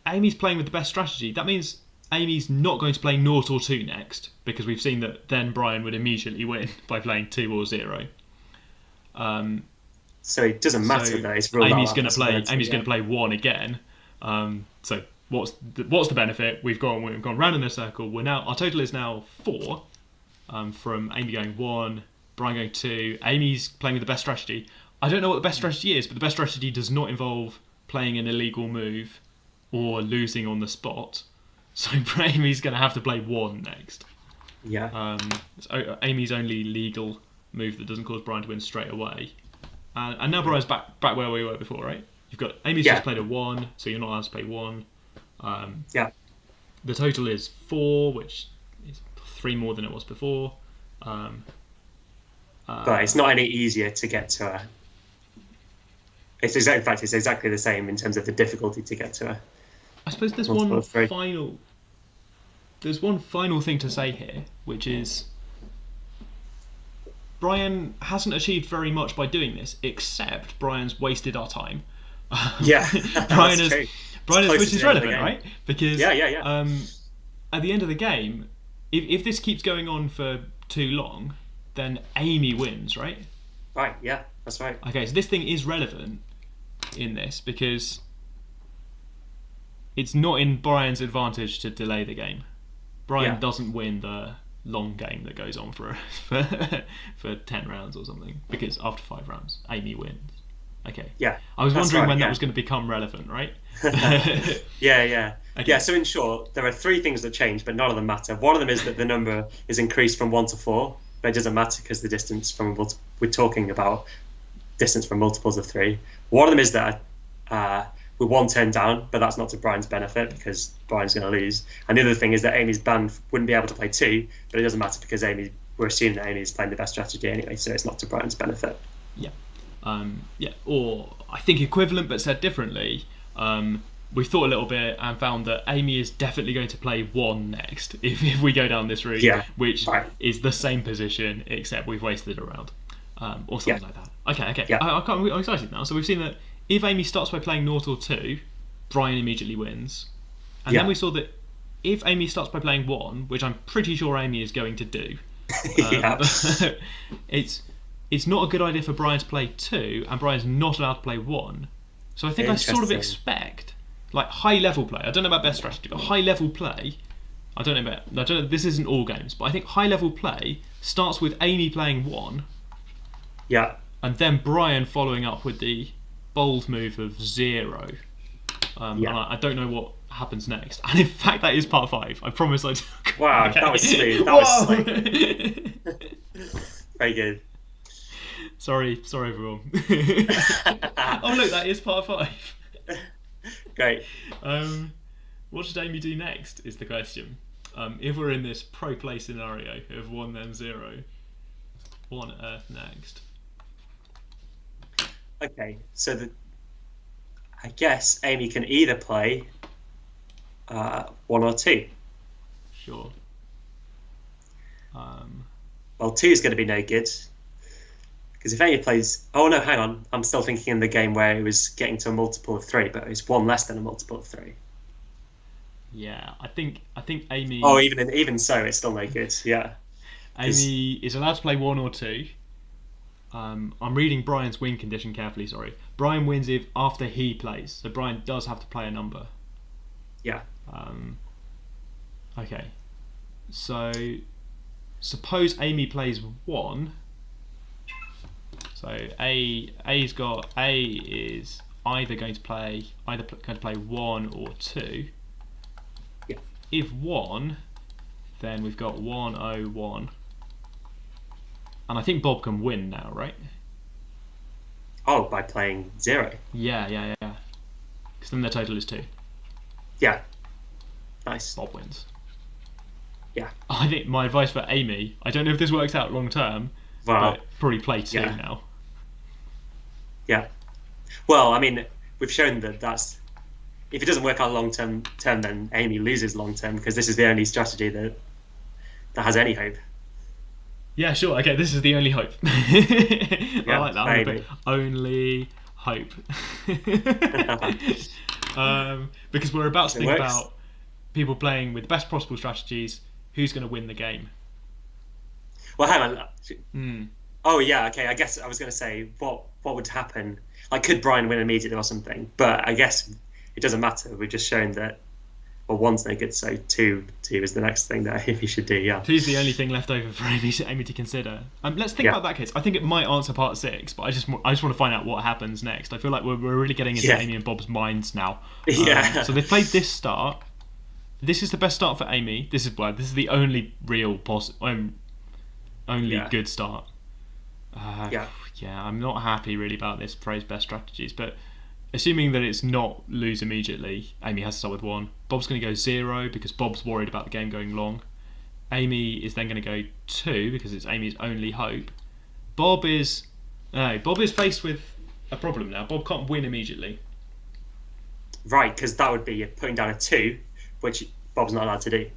Amy's playing with the best strategy. That means Amy's not going to play 0 or 2 next, because we've seen that then Brian would immediately win by playing 2 or 0. So it doesn't matter that it's ruled Amy's out. Going to play 1 again. So what's the benefit? We've gone round in a circle. Our total is now 4. From Amy going 1, Brian going 2. Amy's playing with the best strategy. I don't know what the best strategy is, but the best strategy does not involve playing an illegal move or losing on the spot. So Amy's going to have to play 1 next. Yeah. So Amy's only legal move that doesn't cause Brian to win straight away. And now Brian's back where we were before, right? You've got Amy's just played a 1, so you're not allowed to play 1. Yeah. The total is 4, which is 3 more than it was before. But it's not any easier to get to her. It's exactly the same in terms of the difficulty to get to her. I suppose there's one final thing to say here, which is Brian hasn't achieved very much by doing this, except Brian's wasted our time. Yeah, Brian is, which is relevant, right? Because at the end of the game, if this keeps going on for too long, then Amy wins, right? Right. Yeah, that's right. Okay, so this thing is relevant in this because it's not in Brian's advantage to delay the game. Brian doesn't win the long game that goes on for 10 rounds or something, because after 5 rounds, Amy wins. Okay. Yeah. I was wondering when that was going to become relevant, right? Yeah. Okay. Yeah, so in short, there are 3 things that change, but none of them matter. One of them is that the number is increased from 1 to 4, but it doesn't matter because the distance from we're talking about distance from multiples of 3. One of them is that we're 1 turn down, but that's not to Brian's benefit because Brian's going to lose. And the other thing is that Amy's band wouldn't be able to play 2, but it doesn't matter because we're assuming that Amy's playing the best strategy anyway, so it's not to Brian's benefit. Yeah. Or I think equivalent but said differently. We thought a little bit and found that Amy is definitely going to play 1 next if we go down this route, which is the same position except we've wasted a round, or something like that. Okay. Yeah. I'm excited now. So we've seen that if Amy starts by playing 0 or 2, Brian immediately wins, and then we saw that if Amy starts by playing 1, which I'm pretty sure Amy is going to do, it's not a good idea for Brian to play 2, and Brian's not allowed to play 1. So I think I sort of expect, like, high level play. I don't know about best strategy, but high level play. I don't know. This isn't all games, but I think high level play starts with Amy playing 1. Yeah. And then Brian following up with the bold move of 0. And I don't know what happens next. And in fact, that is part 5. I promise I. Wow, okay. That was smooth. That was slick. Very good. Sorry, everyone. Oh look, that is part 5. Great. What should Amy do next is the question. If we're in this pro play scenario of 1 then 0, what on earth next? Okay, so I guess Amy can either play 1 or 2. Sure. Well, 2 is going to be no good. Because if Amy plays... Oh, no, hang on. I'm still thinking in the game where it was getting to a multiple of 3, but it's 1 less than a multiple of 3. Yeah, I think Amy... Oh, even so, it's still no good, yeah. Amy is allowed to play 1 or 2. I'm reading Brian's win condition carefully, sorry. Brian wins if after he plays, so Brian does have to play a number. Yeah. Okay. So, suppose Amy plays 1... So A is either going to play 1 or 2. Yeah. If 1, then we've got 1-0-1, and I think Bob can win now, right? Oh, by playing 0. Yeah. Because then the total is 2. Yeah. Nice. Bob wins. Yeah. I think my advice for Amy, I don't know if this works out long term, Well, but probably play 2 yeah. now. Yeah. Well, I mean, we've shown that that's if it doesn't work out long term, then Amy loses long term because this is the only strategy that has any hope. Yeah, sure. Okay, this is the only hope. I Yeah, like that. I'm gonna put only hope. Because we're about to think about people playing with the best possible strategies. Who's going to win the game? Well, hang on. Oh yeah, okay. I guess I was going to say what would happen. Like, could Brian win immediately or something? But I guess it doesn't matter. We've just shown that. Well, 1's no good, so 2 is the next thing that he should do. Yeah. 2's the only thing left over for Amy to consider. Let's think about that case. I think it might answer part 6, but I just want to find out what happens next. I feel like we're really getting into Amy and Bob's minds now. Yeah. So they've played this start. This is the best start for Amy. This is the only real good start. Yeah, I'm not happy really about this phrase best strategies, but assuming that it's not lose immediately, Amy has to start with 1. Bob's going to go 0 because Bob's worried about the game going long. Amy is then going to go 2 because it's Amy's only hope. Bob is faced with a problem now. Bob can't win immediately. Right, because that would be putting down a 2, which Bob's not allowed to do.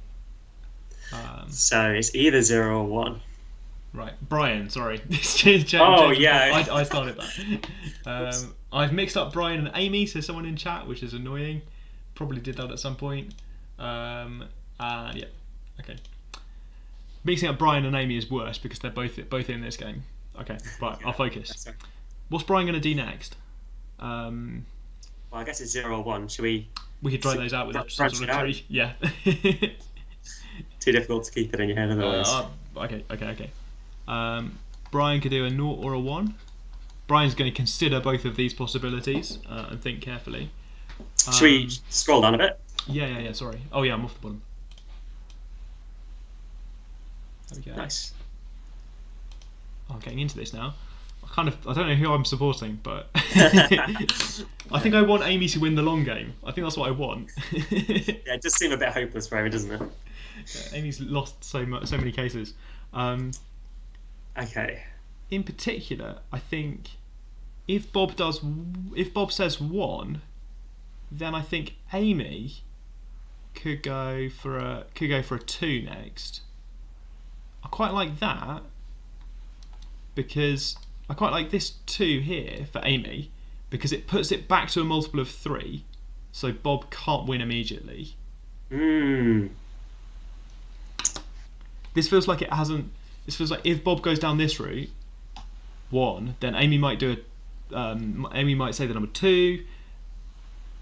So it's either 0 or 1. Right, Brian, sorry. Oh, yeah. I started that. I've mixed up Brian and Amy, says someone in chat, which is annoying. Probably did that at some point. Yeah, okay. Mixing up Brian and Amy is worse because they're both in this game. Okay, right, I'll focus. What's Brian going to do next? Well, I guess it's 0 or 1. Should we... We could try those out with some sort of tree. Yeah. Too difficult to keep it in your head otherwise. Okay. Brian could do a 0 or a 1. Brian's going to consider both of these possibilities and think carefully. Should we scroll down a bit? Yeah. Sorry. Oh yeah, I'm off the bottom. There we go. Nice. I'm getting into this now. I don't know who I'm supporting, but I think I want Amy to win the long game. I think that's what I want. Yeah, it does seem a bit hopeless for Amy, doesn't it? Yeah, Amy's lost so many cases. Okay. In particular, I think if Bob says 1, then I think Amy could go for a 2 next. I quite like that because I quite like this 2 here for Amy because it puts it back to a multiple of 3, so Bob can't win immediately. This feels like if Bob goes down this route, 1, then Amy might do Amy might say the number 2.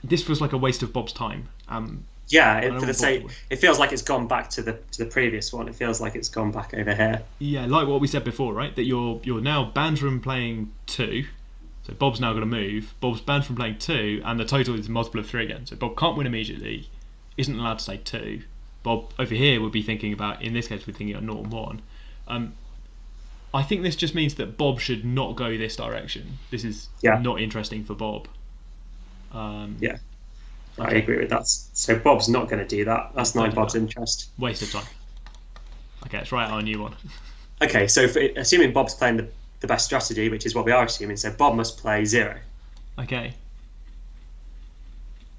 This feels like a waste of Bob's time. It feels like it's gone back to the previous one. It feels like it's gone back over here. Yeah, like what we said before, right? That you're now banned from playing 2, so Bob's now got to move. Bob's banned from playing 2, and the total is a multiple of 3 again. So Bob can't win immediately, isn't allowed to say 2. Bob over here would be thinking about, in this case, we're thinking about 0 and 1. I think this just means that Bob should not go this direction. This is not interesting for Bob. Yeah. I agree with that. So Bob's not going to do that. That's not in Bob's interest. Waste of time. Okay, let's write our new one. Okay, so assuming Bob's playing the best strategy, which is what we are assuming, so Bob must play 0. Okay.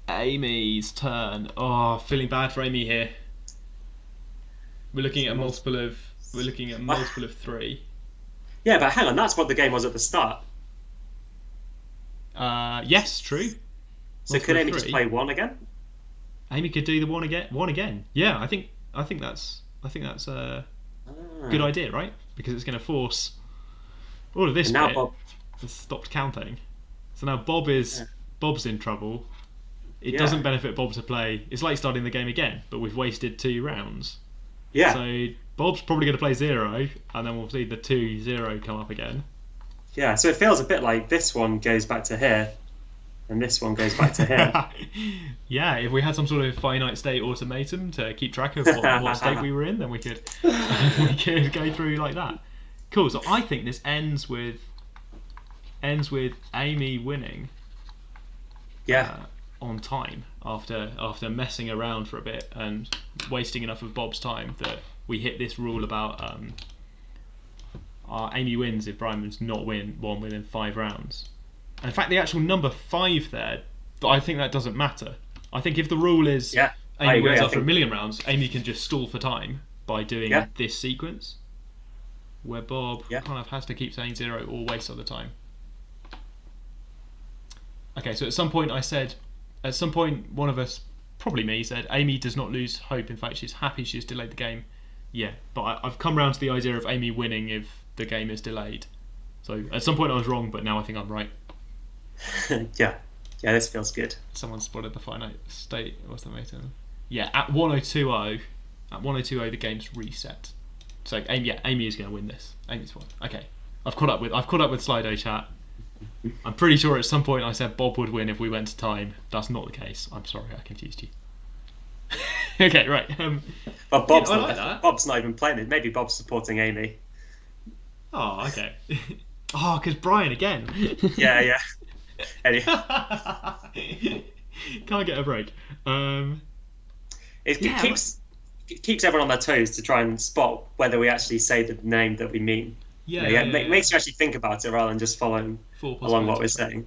Amy's turn. Oh, feeling bad for Amy here. We're looking at a multiple of 3. Yeah, but hang on, that's what the game was at the start. Yes, true. So could Amy just play 1 again? Amy could do the 1 again. Yeah, I think that's a good idea, right? Because it's going to force all of this bit to stop counting. So now Bob's in trouble. It doesn't benefit Bob to play. It's like starting the game again, but we've wasted 2 rounds. Yeah. So Bob's probably going to play 0, and then we'll see the 2-0 come up again. Yeah, so it feels a bit like this one goes back to here, and this one goes back to here. Yeah, if we had some sort of finite state automatum to keep track of what state we were in, then we could go through like that. Cool. So I think this ends with Amy winning. Yeah. on time after messing around for a bit and wasting enough of Bob's time that we hit this rule about Amy wins if Brian wins not won within 5 rounds. And in fact, the actual number 5 there, I think that doesn't matter. I think if the rule is Amy wins after 1,000,000 rounds, Amy can just stall for time by doing this sequence, where Bob kind of has to keep saying 0 or waste other time. Okay, so at some point one of us, probably me, said Amy does not lose hope. In fact, she's happy she's delayed the game. Yeah, but I've come round to the idea of Amy winning if the game is delayed. So at some point I was wrong, but now I think I'm right. Yeah, this feels good. Someone spotted the finite state. What's the matter? Yeah, at 1020, the game's reset. So Amy is going to win this. Amy's won. Okay, I've caught up with Slido chat. I'm pretty sure at some point I said Bob would win if we went to time. That's not the case. I'm sorry, I confused you. Okay, right. But Bob's not even playing it. Maybe Bob's supporting Amy. Oh, okay. Oh, because Brian again. Yeah. Anyway. Can't get a break. It keeps everyone on their toes to try and spot whether we actually say the name that we mean. Makes you actually think about it rather than just following along what we're saying.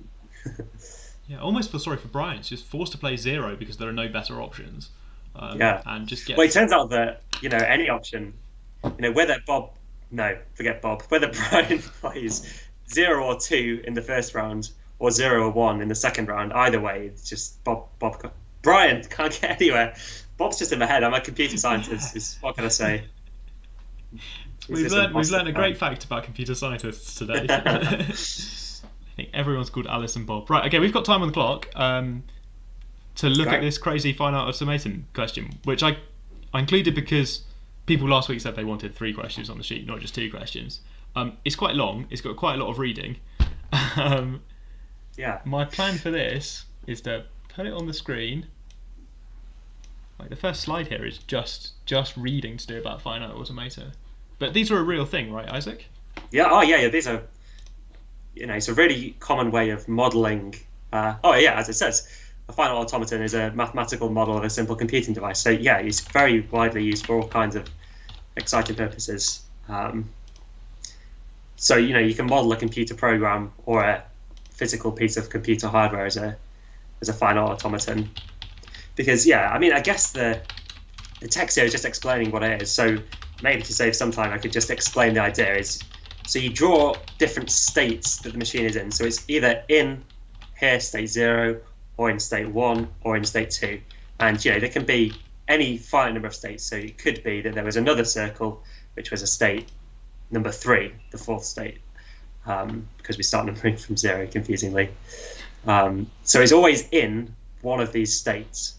Yeah, almost feel sorry for Brian. He's just forced to play 0 because there are no better options. And just get. Well, it turns out that any option, whether forget Bob. Whether Brian plays 0 or 2 in the first round or 0 or 1 in the second round, either way, it's just Bob. Brian can't get anywhere. Bob's just in my head. I'm a computer scientist. What can I say? We've learned a great fact about computer scientists today. I think everyone's called Alice and Bob. Right, okay, we've got time on the clock to look at this crazy finite automaton question, which I included because people last week said they wanted 3 questions on the sheet, not just 2 questions. It's quite long. It's got quite a lot of reading. My plan for this is to put it on the screen. Like the first slide here is just reading to do about finite automata. But these are a real thing, right, Isaac? Yeah. Oh, yeah. These are, it's a really common way of modelling. As it says, a finite automaton is a mathematical model of a simple computing device. So yeah, it's very widely used for all kinds of exciting purposes. So you can model a computer program or a physical piece of computer hardware as a finite automaton. Because I guess the text here is just explaining what it is. So maybe to save some time, I could just explain the idea is, so you draw different states that the machine is in. So it's either in here, state 0, or in state 1, or in state 2. And there can be any finite number of states. So it could be that there was another circle, which was a state number 3, the 4th state, because we start numbering from 0, confusingly. So it's always in one of these states.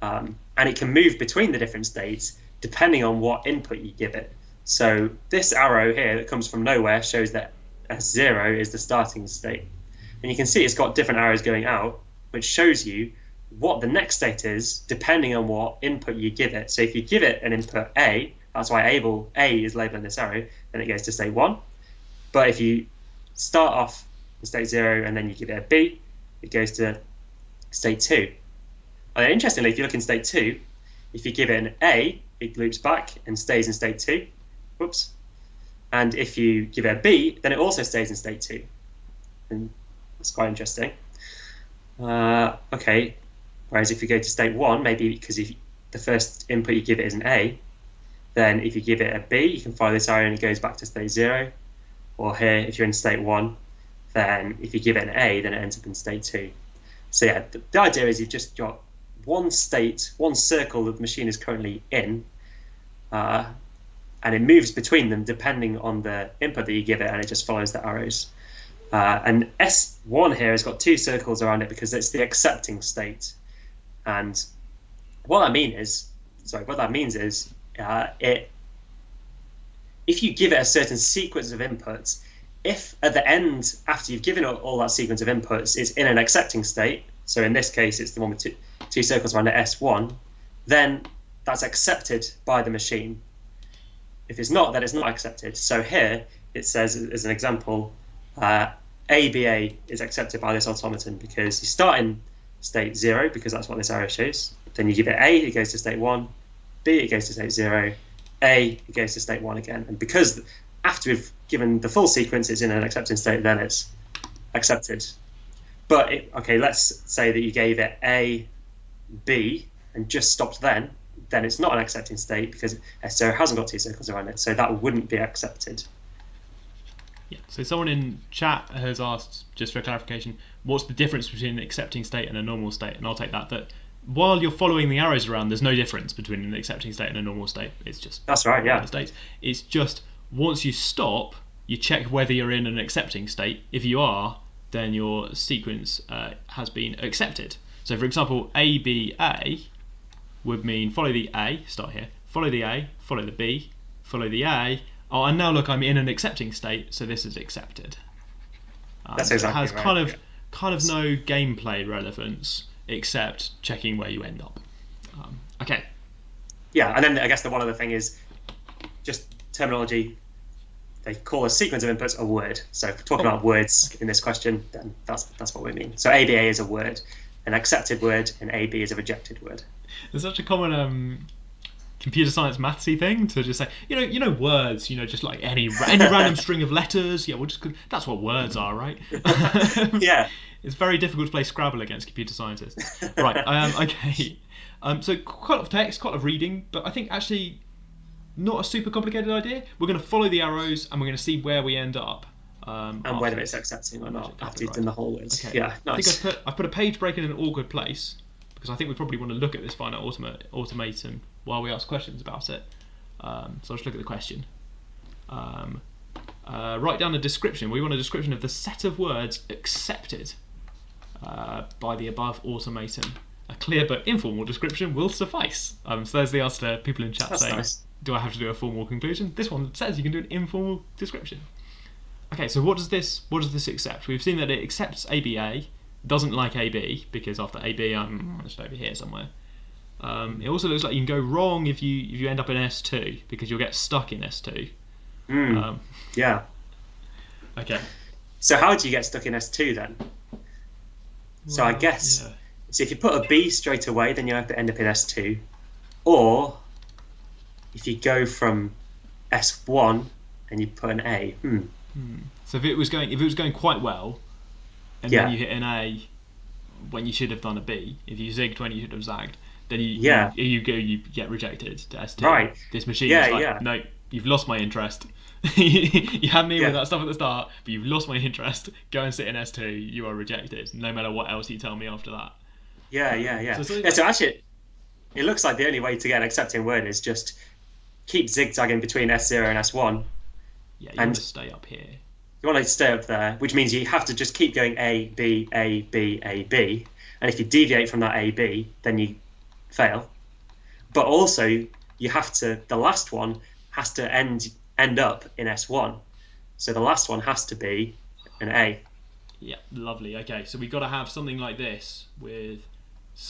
And it can move between the different states depending on what input you give it. So this arrow here that comes from nowhere shows that S0 is the starting state. And you can see it's got different arrows going out, which shows you what the next state is depending on what input you give it. So if you give it an input A, that's why A is labeling this arrow, then it goes to state 1. But if you start off in state 0 and then you give it a B, it goes to state 2. And then interestingly, if you look in state 2, if you give it an A, it loops back and stays in state 2. Whoops. And if you give it a B, then it also stays in state 2. And that's quite interesting. Okay. Whereas if you go to state 1, maybe because if the first input you give it is an A, then if you give it a B, you can follow this arrow and it goes back to state 0. Or here, if you're in state 1, then if you give it an A, then it ends up in state 2. So yeah, the idea is you've just got one state, one circle that the machine is currently in, and it moves between them depending on the input that you give it, and it just follows the arrows. And S1 here has got 2 circles around it because it's the accepting state. And what that means is, if you give it a certain sequence of inputs, if at the end, after you've given all that sequence of inputs, it's in an accepting state, so in this case it's the one with 2 circles around it, S1, then that's accepted by the machine. If it's not, then it's not accepted. So here it says, as an example, ABA is accepted by this automaton because you start in state 0 because that's what this arrow shows. Then you give it A, it goes to state 1. B, it goes to state 0. A, it goes to state 1 again. And because after we've given the full sequence, it's in an accepting state, then it's accepted. But, okay, let's say that you gave it A, B, and just stopped then it's not an accepting state because S0 hasn't got 2 circles around it, so that wouldn't be accepted. Yeah, so someone in chat has asked, just for clarification, what's the difference between an accepting state and a normal state? And I'll take that while you're following the arrows around, there's no difference between an accepting state and a normal state. It's just... That's right, yeah. States. It's just, once you stop, you check whether you're in an accepting state. If you are, then your sequence has been accepted. So for example, ABA would mean follow the A, start here, follow the A, follow the B, follow the A. Oh, and now look, I'm in an accepting state, so this is accepted. That's exactly it has right. kind of no gameplay relevance except checking where you end up. Okay. Yeah, and then I guess the one other thing is just terminology. They call a sequence of inputs a word. So if we're talking about words in this question, then that's what we mean. So ABA is a word, an accepted word, and AB is a rejected word. There's such a common computer science mathsy thing to just say, you know words, just like any random string of letters. Yeah, that's what words are, right? Yeah. It's very difficult to play Scrabble against computer scientists. Right, okay. So quite a lot of text, quite a lot of reading, but I think actually not a super complicated idea. We're going to follow the arrows and we're going to see where we end up. And whether it's accepting or not after you've done the whole word. Okay. Yeah, nice. I think I've put a page break in an awkward place because I think we probably want to look at this finite automaton while we ask questions about it. So I'll just look at the question. Write down a description. We want a description of the set of words accepted by the above automaton. A clear but informal description will suffice. So there's the answer to people in chat That's saying, nice. do I have to do a formal conclusion? This one says you can do an informal description. Okay, so what does this accept? We've seen that it accepts ABA, doesn't like AB, because after AB I'm just over here somewhere. It also looks like you can go wrong if you end up in S2, because you'll get stuck in S2. Yeah. Okay. So how do you get stuck in S2 then? So I guess, so if you put a B straight away, then you have to end up in S2. Or if you go from S1 and you put an A. So if it was going quite well, and then you hit an A when you should have done a B, if you zigged when you should have zagged, then you get rejected to S2. Right. This machine is like, no, you've lost my interest. You had me with that stuff at the start, but you've lost my interest. Go and sit in S2. You are rejected, no matter what else you tell me after that. Yeah. So actually, it looks like the only way to get an accepting word is just keep zigzagging between S0 and S1. Yeah, you want to stay up here. You want to stay up there, which means you have to just keep going A, B, A, B, A, B. And if you deviate from that A, B, then you fail. But also, you have to, the last one has to end up in S1. So the last one has to be an A. Yeah, lovely. Okay, so we've got to have something like this with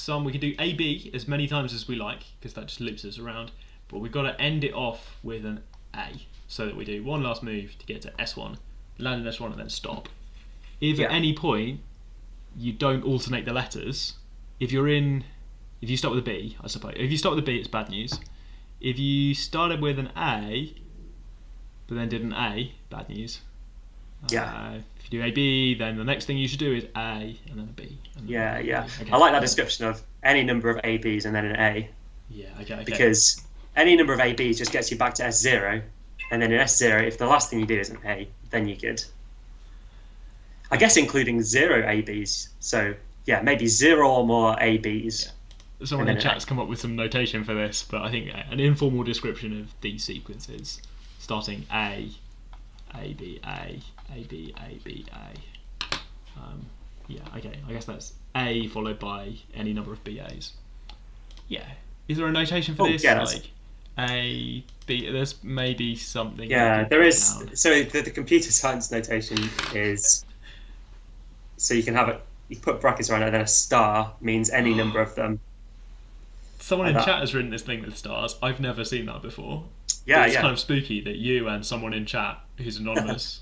we can do AB as many times as we like, because that just loops us around. But we've got to end it off with an A, so that we do one last move to get to S1, land in S1 and then stop. If at any point you don't alternate the letters, if you start with a B, I suppose. If you start with a B, it's bad news. If you started with an A, but then did an A, bad news. If you do AB, then the next thing you should do is A, and then a B. And then a B. Okay. I like that description of any number of ABs and then an A. Yeah, okay. Because any number of ABs just gets you back to S0, and then in S0, if the last thing you do is an A, then you're good. I guess including 0 ABs. So, yeah, maybe 0 or more ABs. Yeah. Someone in chat's come up with some notation for this, but I think an informal description of these sequences, starting A, A, B, A, A, B, A, B, A. Okay, I guess that's A followed by any number of BAs. Yeah. Is there a notation for this? Yeah, like A, B, there's maybe something. Yeah, there is. Down. So the computer science notation is, so you can have it, you put brackets around it, and then a star means any number of them. Someone in chat has written this thing with stars. I've never seen that before. Yeah, it's kind of spooky that you and someone in chat who's anonymous,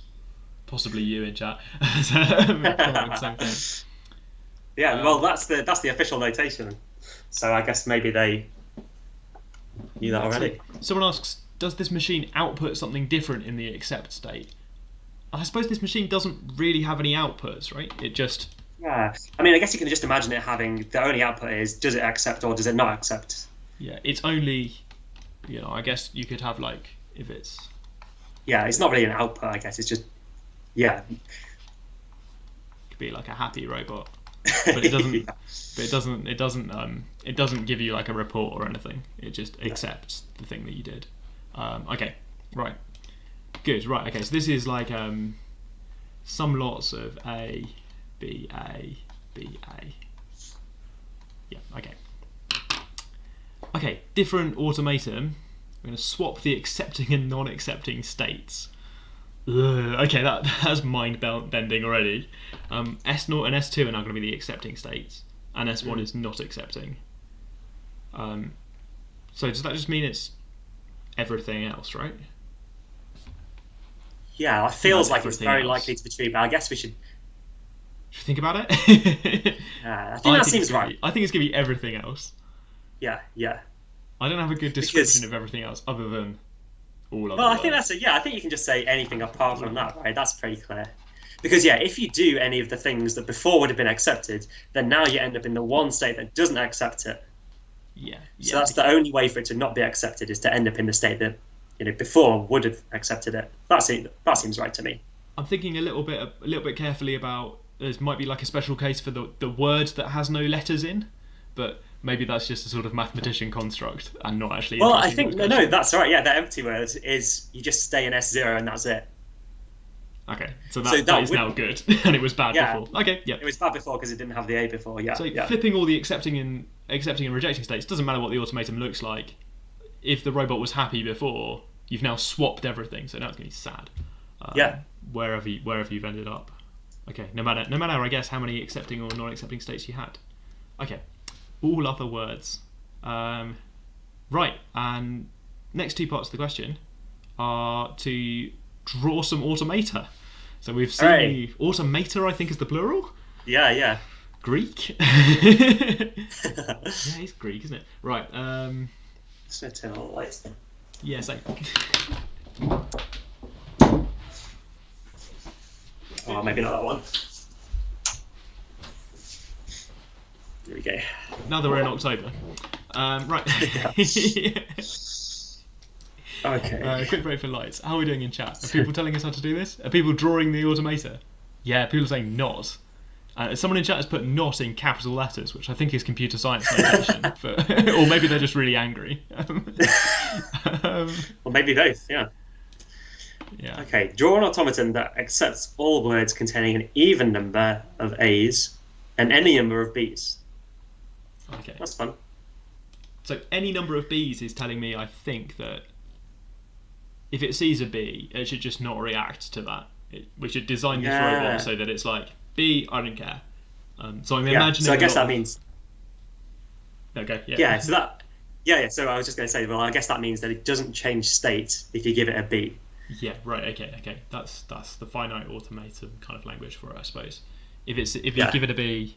possibly you in chat, come up with the same thing. Yeah, well, that's the official notation. So I guess maybe they knew that already. Someone asks, does this machine output something different in the accept state? I suppose this machine doesn't really have any outputs, right? It just... Yeah, I mean, I guess you can just imagine it having the only output is does it accept or does it not accept? Yeah, it's only, I guess you could have like if it's. Yeah, it's not really an output. I guess it's just, yeah. It could be like a happy robot, but it doesn't. Yeah. But it doesn't give you like a report or anything. It just accepts the thing that you did. Okay, right, good, right. Okay, so this is like some lots of A, B, A, B, A. Yeah, okay. Okay, different automaton. We're going to swap the accepting and non-accepting states. Ugh, okay, that's mind-bending already. S0 and S2 are now going to be the accepting states, and S1 is not accepting. So does that just mean it's everything else, right? Yeah, that feels like it's very likely to be true, but I guess we should... Should we think about it? I think that seems right. I think it's going to be everything else. Yeah. I don't have a good description of everything else other than all of it. Well, I think that's it. Yeah, I think you can just say anything apart from that, right? That's pretty clear. Because, yeah, if you do any of the things that before would have been accepted, then now you end up in the one state that doesn't accept it. Yeah. So that's the only way for it to not be accepted, is to end up in the state that before would have accepted it. That seems right to me. I'm thinking a little bit carefully about there might be like a special case for the word that has no letters in, but maybe that's just a sort of mathematician construct and not actually. Well, I think no, that's right. Yeah, the empty word is you just stay in S0 and that's it. Okay, so that is now good, and it was bad before. Okay, yeah. It was bad before because it didn't have the A before. Yeah. So flipping all the accepting and rejecting states doesn't matter what the automaton looks like. If the robot was happy before, you've now swapped everything, so now it's going to be sad. Wherever you've ended up. Okay, no matter I guess how many accepting or non-accepting states you had. Okay, all other words. Right, and next two parts of the question are to draw some automata. So we've seen automata, I think, is the plural. Yeah. Greek. Yeah, it's Greek, isn't it? Right. Just gonna turn on the lights. Yeah, same. Oh, maybe not that one. There we go. Now that we're in October. Right. Okay. Quick break for lights. How are we doing in chat? Are people telling us how to do this? Are people drawing the automata? Yeah, people are saying not. Someone in chat has put not in capital letters, which I think is computer science notation. Or maybe they're just really angry. Or maybe both, yeah. Yeah. Okay, draw an automaton that accepts all words containing an even number of A's and any number of B's. Okay. That's fun. So any number of B's is telling me, I think, that if it sees a B, it should just not react to that. We should design this robot so that it's like, B, I don't care. So I'm imagining. So I guess that means. Okay. Yeah. Yeah. So that. Yeah. So I was just going to say, well, I guess that means that it doesn't change state if you give it a B. Yeah. Right. Okay. That's the finite automaton kind of language for it, I suppose. If you give it a B,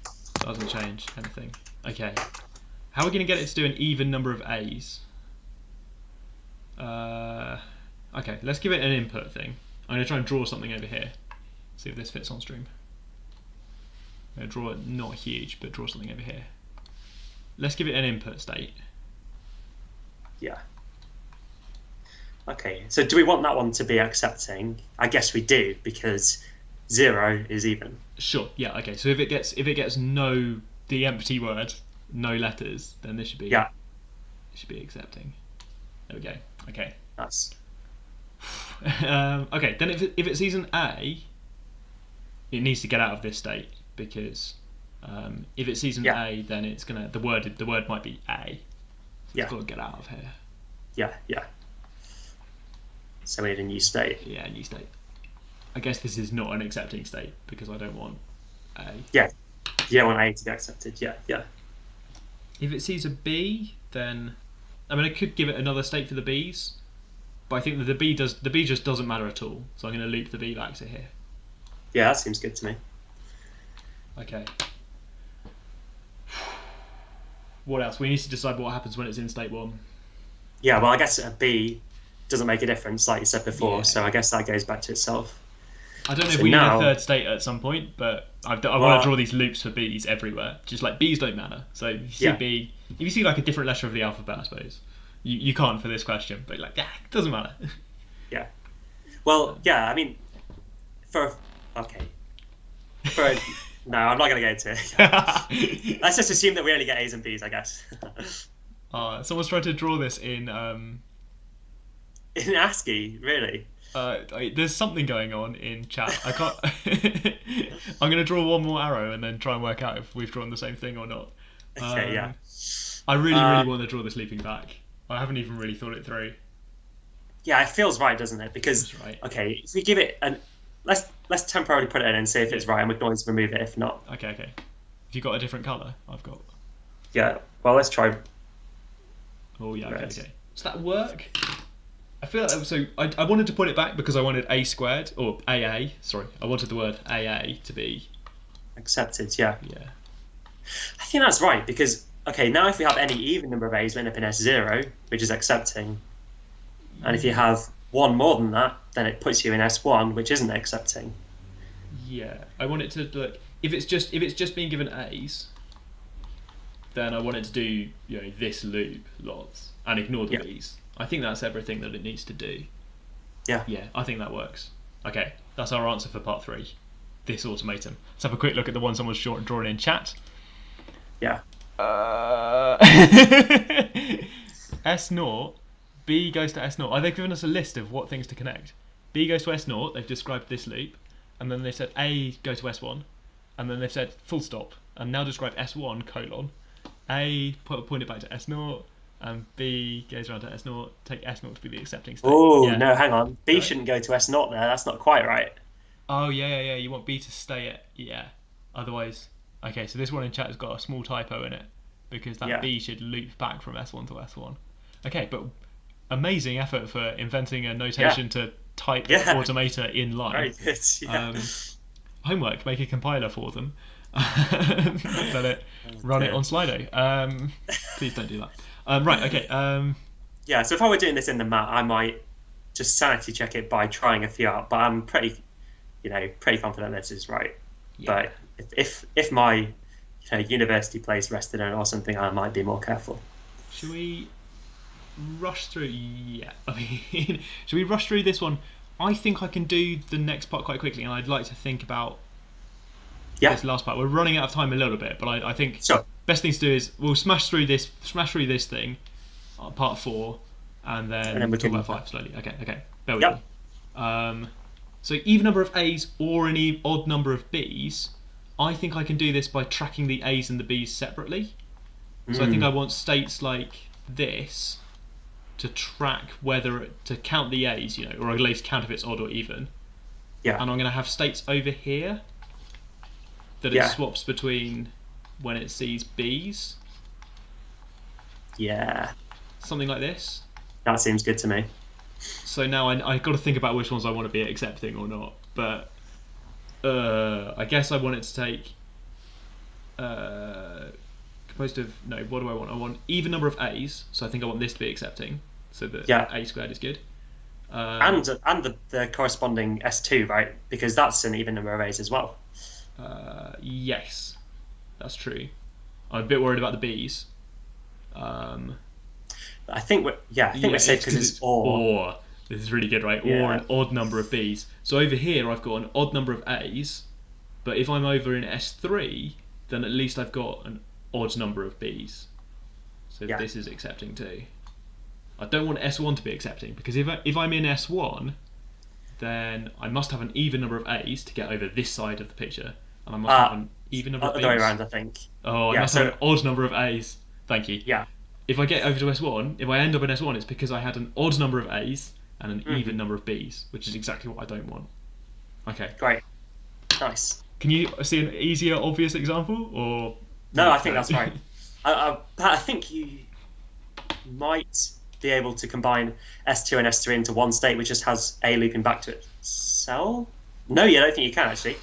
it doesn't change anything. Okay. How are we going to get it to do an even number of A's? Okay. Let's give it an input thing. I'm going to try and draw something over here. See if this fits on stream. I'm going to draw it not huge, but draw something over here. Let's give it an input state. Yeah. Okay, so do we want that one to be accepting? I guess we do, because 0 is even. Sure. Yeah. Okay. So if it gets the empty word, no letters, then this should be It should be accepting. There we go. Okay. That's. Okay. Then if it sees an A, it needs to get out of this state, because if it sees an A, then it's gonna the word might be A. So it's got to get out of here. Yeah. So we need a new state. Yeah, new state. I guess this is not an accepting state because I don't want A. Yeah. You don't want A to be accepted. Yeah. If it sees a B, then I could give it another state for the B's, but I think that the B just doesn't matter at all. So I'm going to loop the B back to here. Yeah, that seems good to me. Okay. What else? We need to decide what happens when it's in state 1. Yeah, well, I guess a B doesn't make a difference, like you said before. Yeah. So I guess that goes back to itself. I don't know if So we need now- a third state at some point, but I want to draw these loops for B's everywhere. Just like B's don't matter. So if you see Yeah. B, if you see like a different letter of the alphabet, I suppose you can't for this question. But like, yeah, it doesn't matter. Yeah. Well, yeah. I mean, no, I'm not going to go into it. Let's just assume that we only get A's and B's, I guess. Someone's trying to draw this in. In ASCII, really? There's something going on in chat. I can't. I'm going to draw one more arrow and then try and work out if we've drawn the same thing or not. Okay, yeah. I really want to draw this looping back. I haven't even really thought it through. Yeah, it feels right, doesn't it? Because That's right. okay, if we give it let's temporarily put it in and see if it's right, and we can always remove it if not. Okay. Have you got a different colour? I've got. Yeah. Well, let's try. Oh yeah. Red. Okay. Does that work? I feel like so. I wanted to put it back because I wanted a squared or AA. Sorry, I wanted the word AA to be Accepted. Yeah. yeah. I think that's right because okay, now if we have any even number of A's, we end up in S0, which is accepting, and if you have one more than that, then it puts you in S1, which isn't accepting. Yeah, I want it to look. If it's just being given A's, then I want it to do this loop lots and ignore the B's. I think that's everything that it needs to do. Yeah. Yeah, I think that works. Okay, that's our answer for part 3. This automaton. Let's have a quick look at the one someone's drawn in chat. Yeah. S0, B goes to S0. Oh, they've given us a list of what things to connect. B goes to S0, they've described this loop, and then they said A goes to S1, and then they've said full stop, and now describe S1 colon. A point it back to S0, and B goes around to S0, take S0 to be the accepting state. Oh, Yeah. no, hang on. B Right. shouldn't go to S0 there. That's not quite right. Oh, yeah. You want B to stay at, Otherwise, okay, so this one in chat has got a small typo in it, because that B should loop back from S1 to S1. Okay, but amazing effort for inventing a notation to type automata in line. Very good. Yeah. Homework, make a compiler for them. Then run it on Slido. Please don't do that. Right, okay. Yeah, so if I were doing this in the mat, I might just sanity check it by trying a few out, but I'm pretty confident this is right. Yeah. But if my university place rested on it or something, I might be more careful. Should we rush through? Yeah, I mean, should we rush through this one? I think I can do the next part quite quickly, and I'd like to think about this last part. We're running out of time a little bit, but I think best thing to do is we'll smash through this thing, part 4, and then we talk can about 5 slowly. Okay. There we go. So even number of A's or any odd number of B's, I think I can do this by tracking the A's and the B's separately. So I think I want states like this to track to count the A's, or at least count if it's odd or even. Yeah. And I'm going to have states over here that it swaps between when it sees B's. Yeah. Something like this. That seems good to me. So now I got to think about which ones I want to be accepting or not. But I guess I want it to take composed of what do I want? I want even number of A's. So I think I want this to be accepting. So that A squared is good. And the corresponding S2, right? Because that's an even number of A's as well. Yes, that's true. I'm a bit worried about the B's. I think we're safe because it's or. This is really good, right? Yeah. Or an odd number of B's. So over here I've got an odd number of A's, but if I'm over in S3, then at least I've got an odd number of B's. So this is accepting too. I don't want S1 to be accepting, because if I'm in S1, then I must have an even number of A's to get over this side of the picture, and I must have an even number of B's. Other way around, I think. Oh, I must have an odd number of A's. Thank you. Yeah. If I get over to S1, if I end up in S1, it's because I had an odd number of A's and an even number of B's, which is exactly what I don't want. Okay. Great. Nice. Can you see an easier, obvious example, or? No, I think that's right. I think you might be able to combine S2 and S3 into one state, which just has A looping back to itself. No, I don't think you can actually.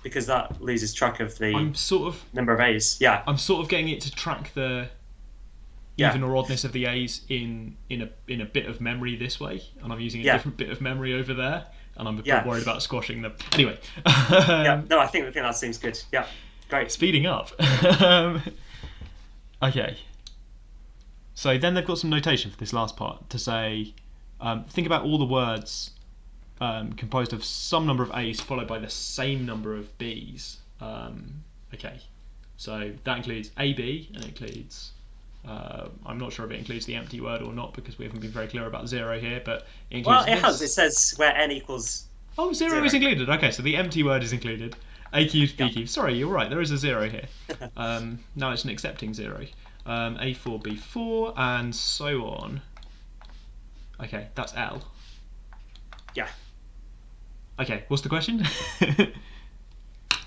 because that loses track of the I'm sort of number of A's. Yeah, getting it to track the yeah, even or oddness of the A's in a bit of memory this way, and I'm using a yeah, different bit of memory over there, and I'm a yeah, bit worried about squashing them. Anyway, yeah. No, I think that seems good. Yeah, great. speeding up. Okay. So then they've got some notation for this last part to say, think about all the words composed of some number of A's followed by the same number of B's. Okay. So that includes AB, and it includes. I'm not sure if it includes the empty word or not because we haven't been very clear about 0 here, but it includes. Well, it has. It says where n equals. Oh, 0 is included. Okay, so the empty word is included. A cubed, B cubed. Sorry, you're right. There is a 0 here. Now it's an accepting 0. A4, B4, and so on. Okay, that's L. Yeah. Okay, what's the question?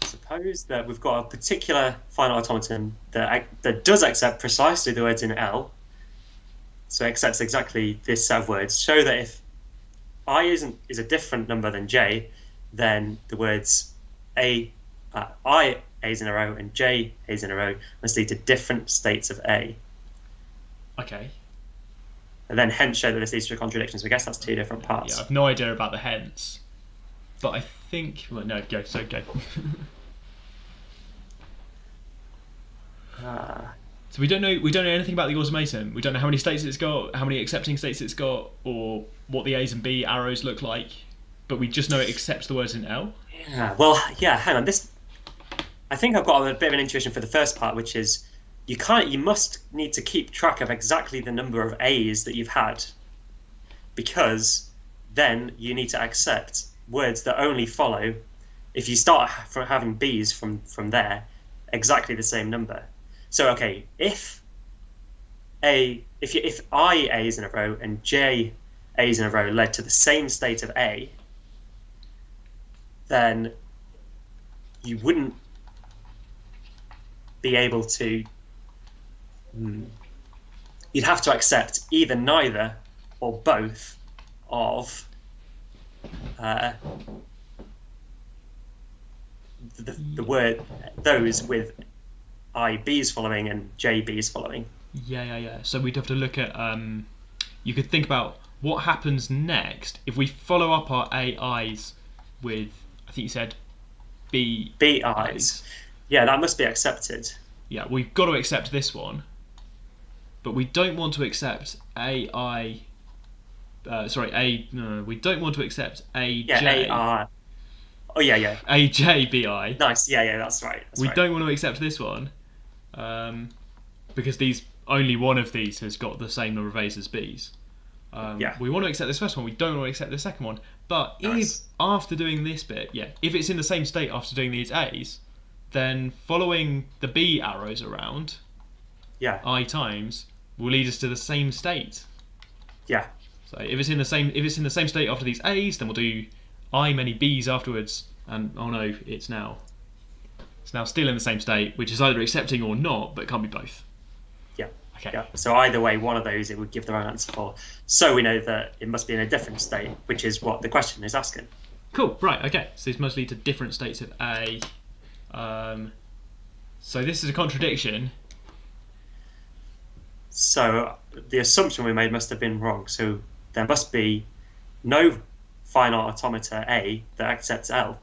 Suppose that we've got a particular finite automaton that does accept precisely the words in L. So it accepts exactly this set of words. Show that if I is a different number than J, then the words I A's in a row and J A's in a row must lead to different states of A. Okay. And then hence show that this leads to a contradiction. So I guess that's two different parts. Yeah, I've no idea about the hence, but I think. Well, no, go. So go. So we don't know anything about the automaton. We don't know how many states it's got, how many accepting states it's got, or what the A's and B arrows look like. But we just know it accepts the words in L. Yeah. Well, yeah. Hang on. I think I've got a bit of an intuition for the first part, which is you must need to keep track of exactly the number of A's that you've had, because then you need to accept words that only follow if you start from having B's from there, exactly the same number. So okay, if I A's in a row and J A's in a row led to the same state of A, then you wouldn't be able to. You'd have to accept either neither or both of the word those with IB's following and JB's following. Yeah. So we'd have to look at. You could think about what happens next if we follow up our AIs with. I think you said BI's. Yeah, that must be accepted. Yeah, we've got to accept this one, but we don't want to accept AI. We don't want to accept AJ. Yeah, AR. Oh yeah. AJBI. Nice. Yeah, that's right. We don't want to accept this one, because only one of these has got the same number of A's as B's. We want to accept this first one. We don't want to accept the second one. But if after doing this bit, if it's in the same state after doing these A's, then following the B arrows around, I times will lead us to the same state. Yeah. So if it's in the same state after these A's, then we'll do I many B's afterwards, and oh no, it's now still in the same state, which is either accepting or not, but it can't be both. Yeah. Okay. Yeah. So either way, one of those it would give the wrong answer for. So we know that it must be in a different state, which is what the question is asking. Cool. Right. Okay. So this must lead to different states of A. So this is a contradiction. So the assumption we made must have been wrong. So there must be no finite automata A that accepts L.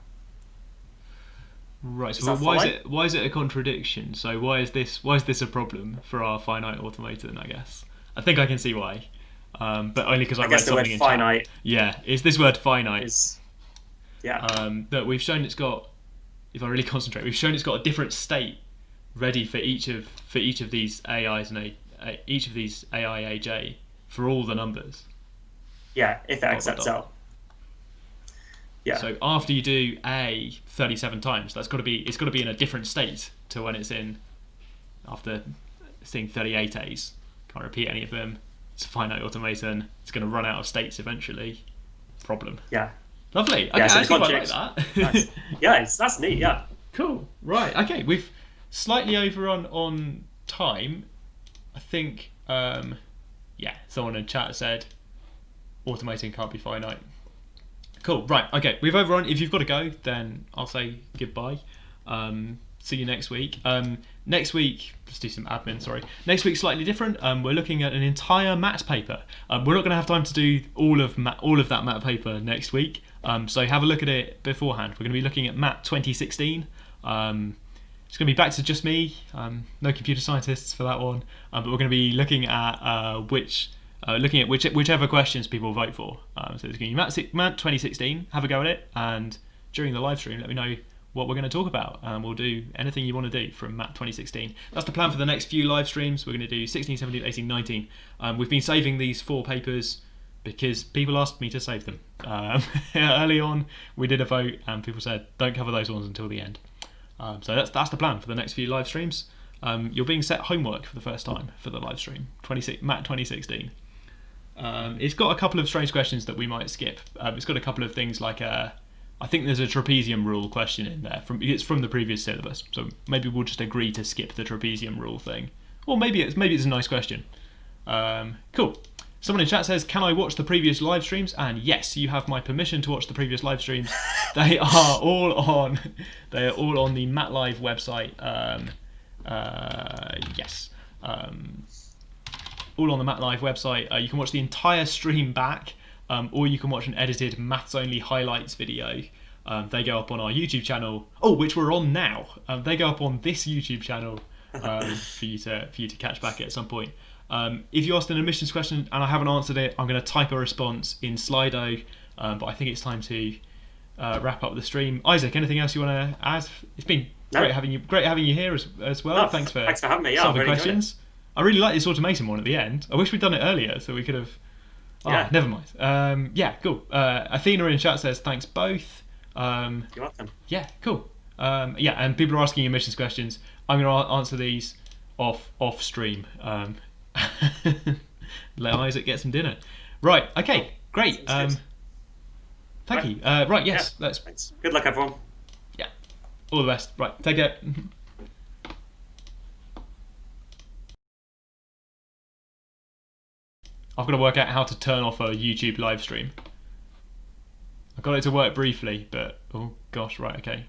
Right. So why is it a contradiction? So why is this a problem for our finite automaton? I guess I think I can see why, but only because I read something in finite. Chat. Yeah, it's this word finite. That we've shown it's got. If I really concentrate, we've shown it's got a different state ready for each of these AIs and each of these AI AJ for all the numbers. Yeah, if it accepts L. Yeah. So after you do A 37 times, it's got to be in a different state to when it's in after seeing 38 A's. Can't repeat any of them. It's a finite automaton. It's going to run out of states eventually. Problem. Yeah. Lovely. Okay, I quite like that. Nice. Yeah, that's neat. Yeah. Cool. Right. Okay, we've slightly over on time. I think. Someone in chat said automating can't be finite. Cool. Right. Okay. We've overrun. If you've got to go, then I'll say goodbye. See you next week. Next week, let's do some admin. Sorry. Next week's slightly different. We're looking at an entire maths paper. We're not going to have time to do all of that math paper next week. So have a look at it beforehand. We're going to be looking at Math 2016. It's going to be back to just me. No computer scientists for that one. But we're going to be looking at whichever questions people vote for. So it's going to be Math 2016. Have a go at it, and during the live stream, let me know what we're going to talk about, and we'll do anything you want to do from Math 2016. That's the plan for the next few live streams. We're going to do 16, 17, 18, 19. We've been saving these 4 papers because people asked me to save them. Early on, we did a vote, and people said don't cover those ones until the end. So that's the plan for the next few live streams. You're being set homework for the first time for the live stream. Math 2016. It's got a couple of strange questions that we might skip. It's got a couple of things like I think there's a trapezium rule question in there. It's from the previous syllabus, so maybe we'll just agree to skip the trapezium rule thing. Or maybe it's a nice question. Cool. Someone in chat says, "Can I watch the previous live streams?" And yes, you have my permission to watch the previous live streams. They are all on the MatLive website. Yes. All on the MatLive website. You can watch the entire stream back. Or you can watch an edited maths only highlights video. They go up on our YouTube channel. Oh, which we're on now. They go up on this YouTube channel for you to catch back at some point. If you asked an admissions question and I haven't answered it, I'm going to type a response in Slido. But I think it's time to wrap up the stream. Isaac, anything else you want to add? It's been great having you here as well. Oh, thanks for having me. Yeah, solving questions. I really like this automation one at the end. I wish we'd done it earlier so we could have. Yeah. Never mind. Yeah, cool. Athena in chat says thanks both. You're welcome. Yeah, cool. Yeah, and people are asking admissions questions. I'm going to answer these off stream. Let Isaac get some dinner. Right. Okay. Great. Thank you. Right. Yes. Yeah, thanks. Good luck, everyone. Yeah. All the best. Right. Take care. I've got to work out how to turn off a YouTube live stream. I got it to work briefly, but oh gosh, right, okay.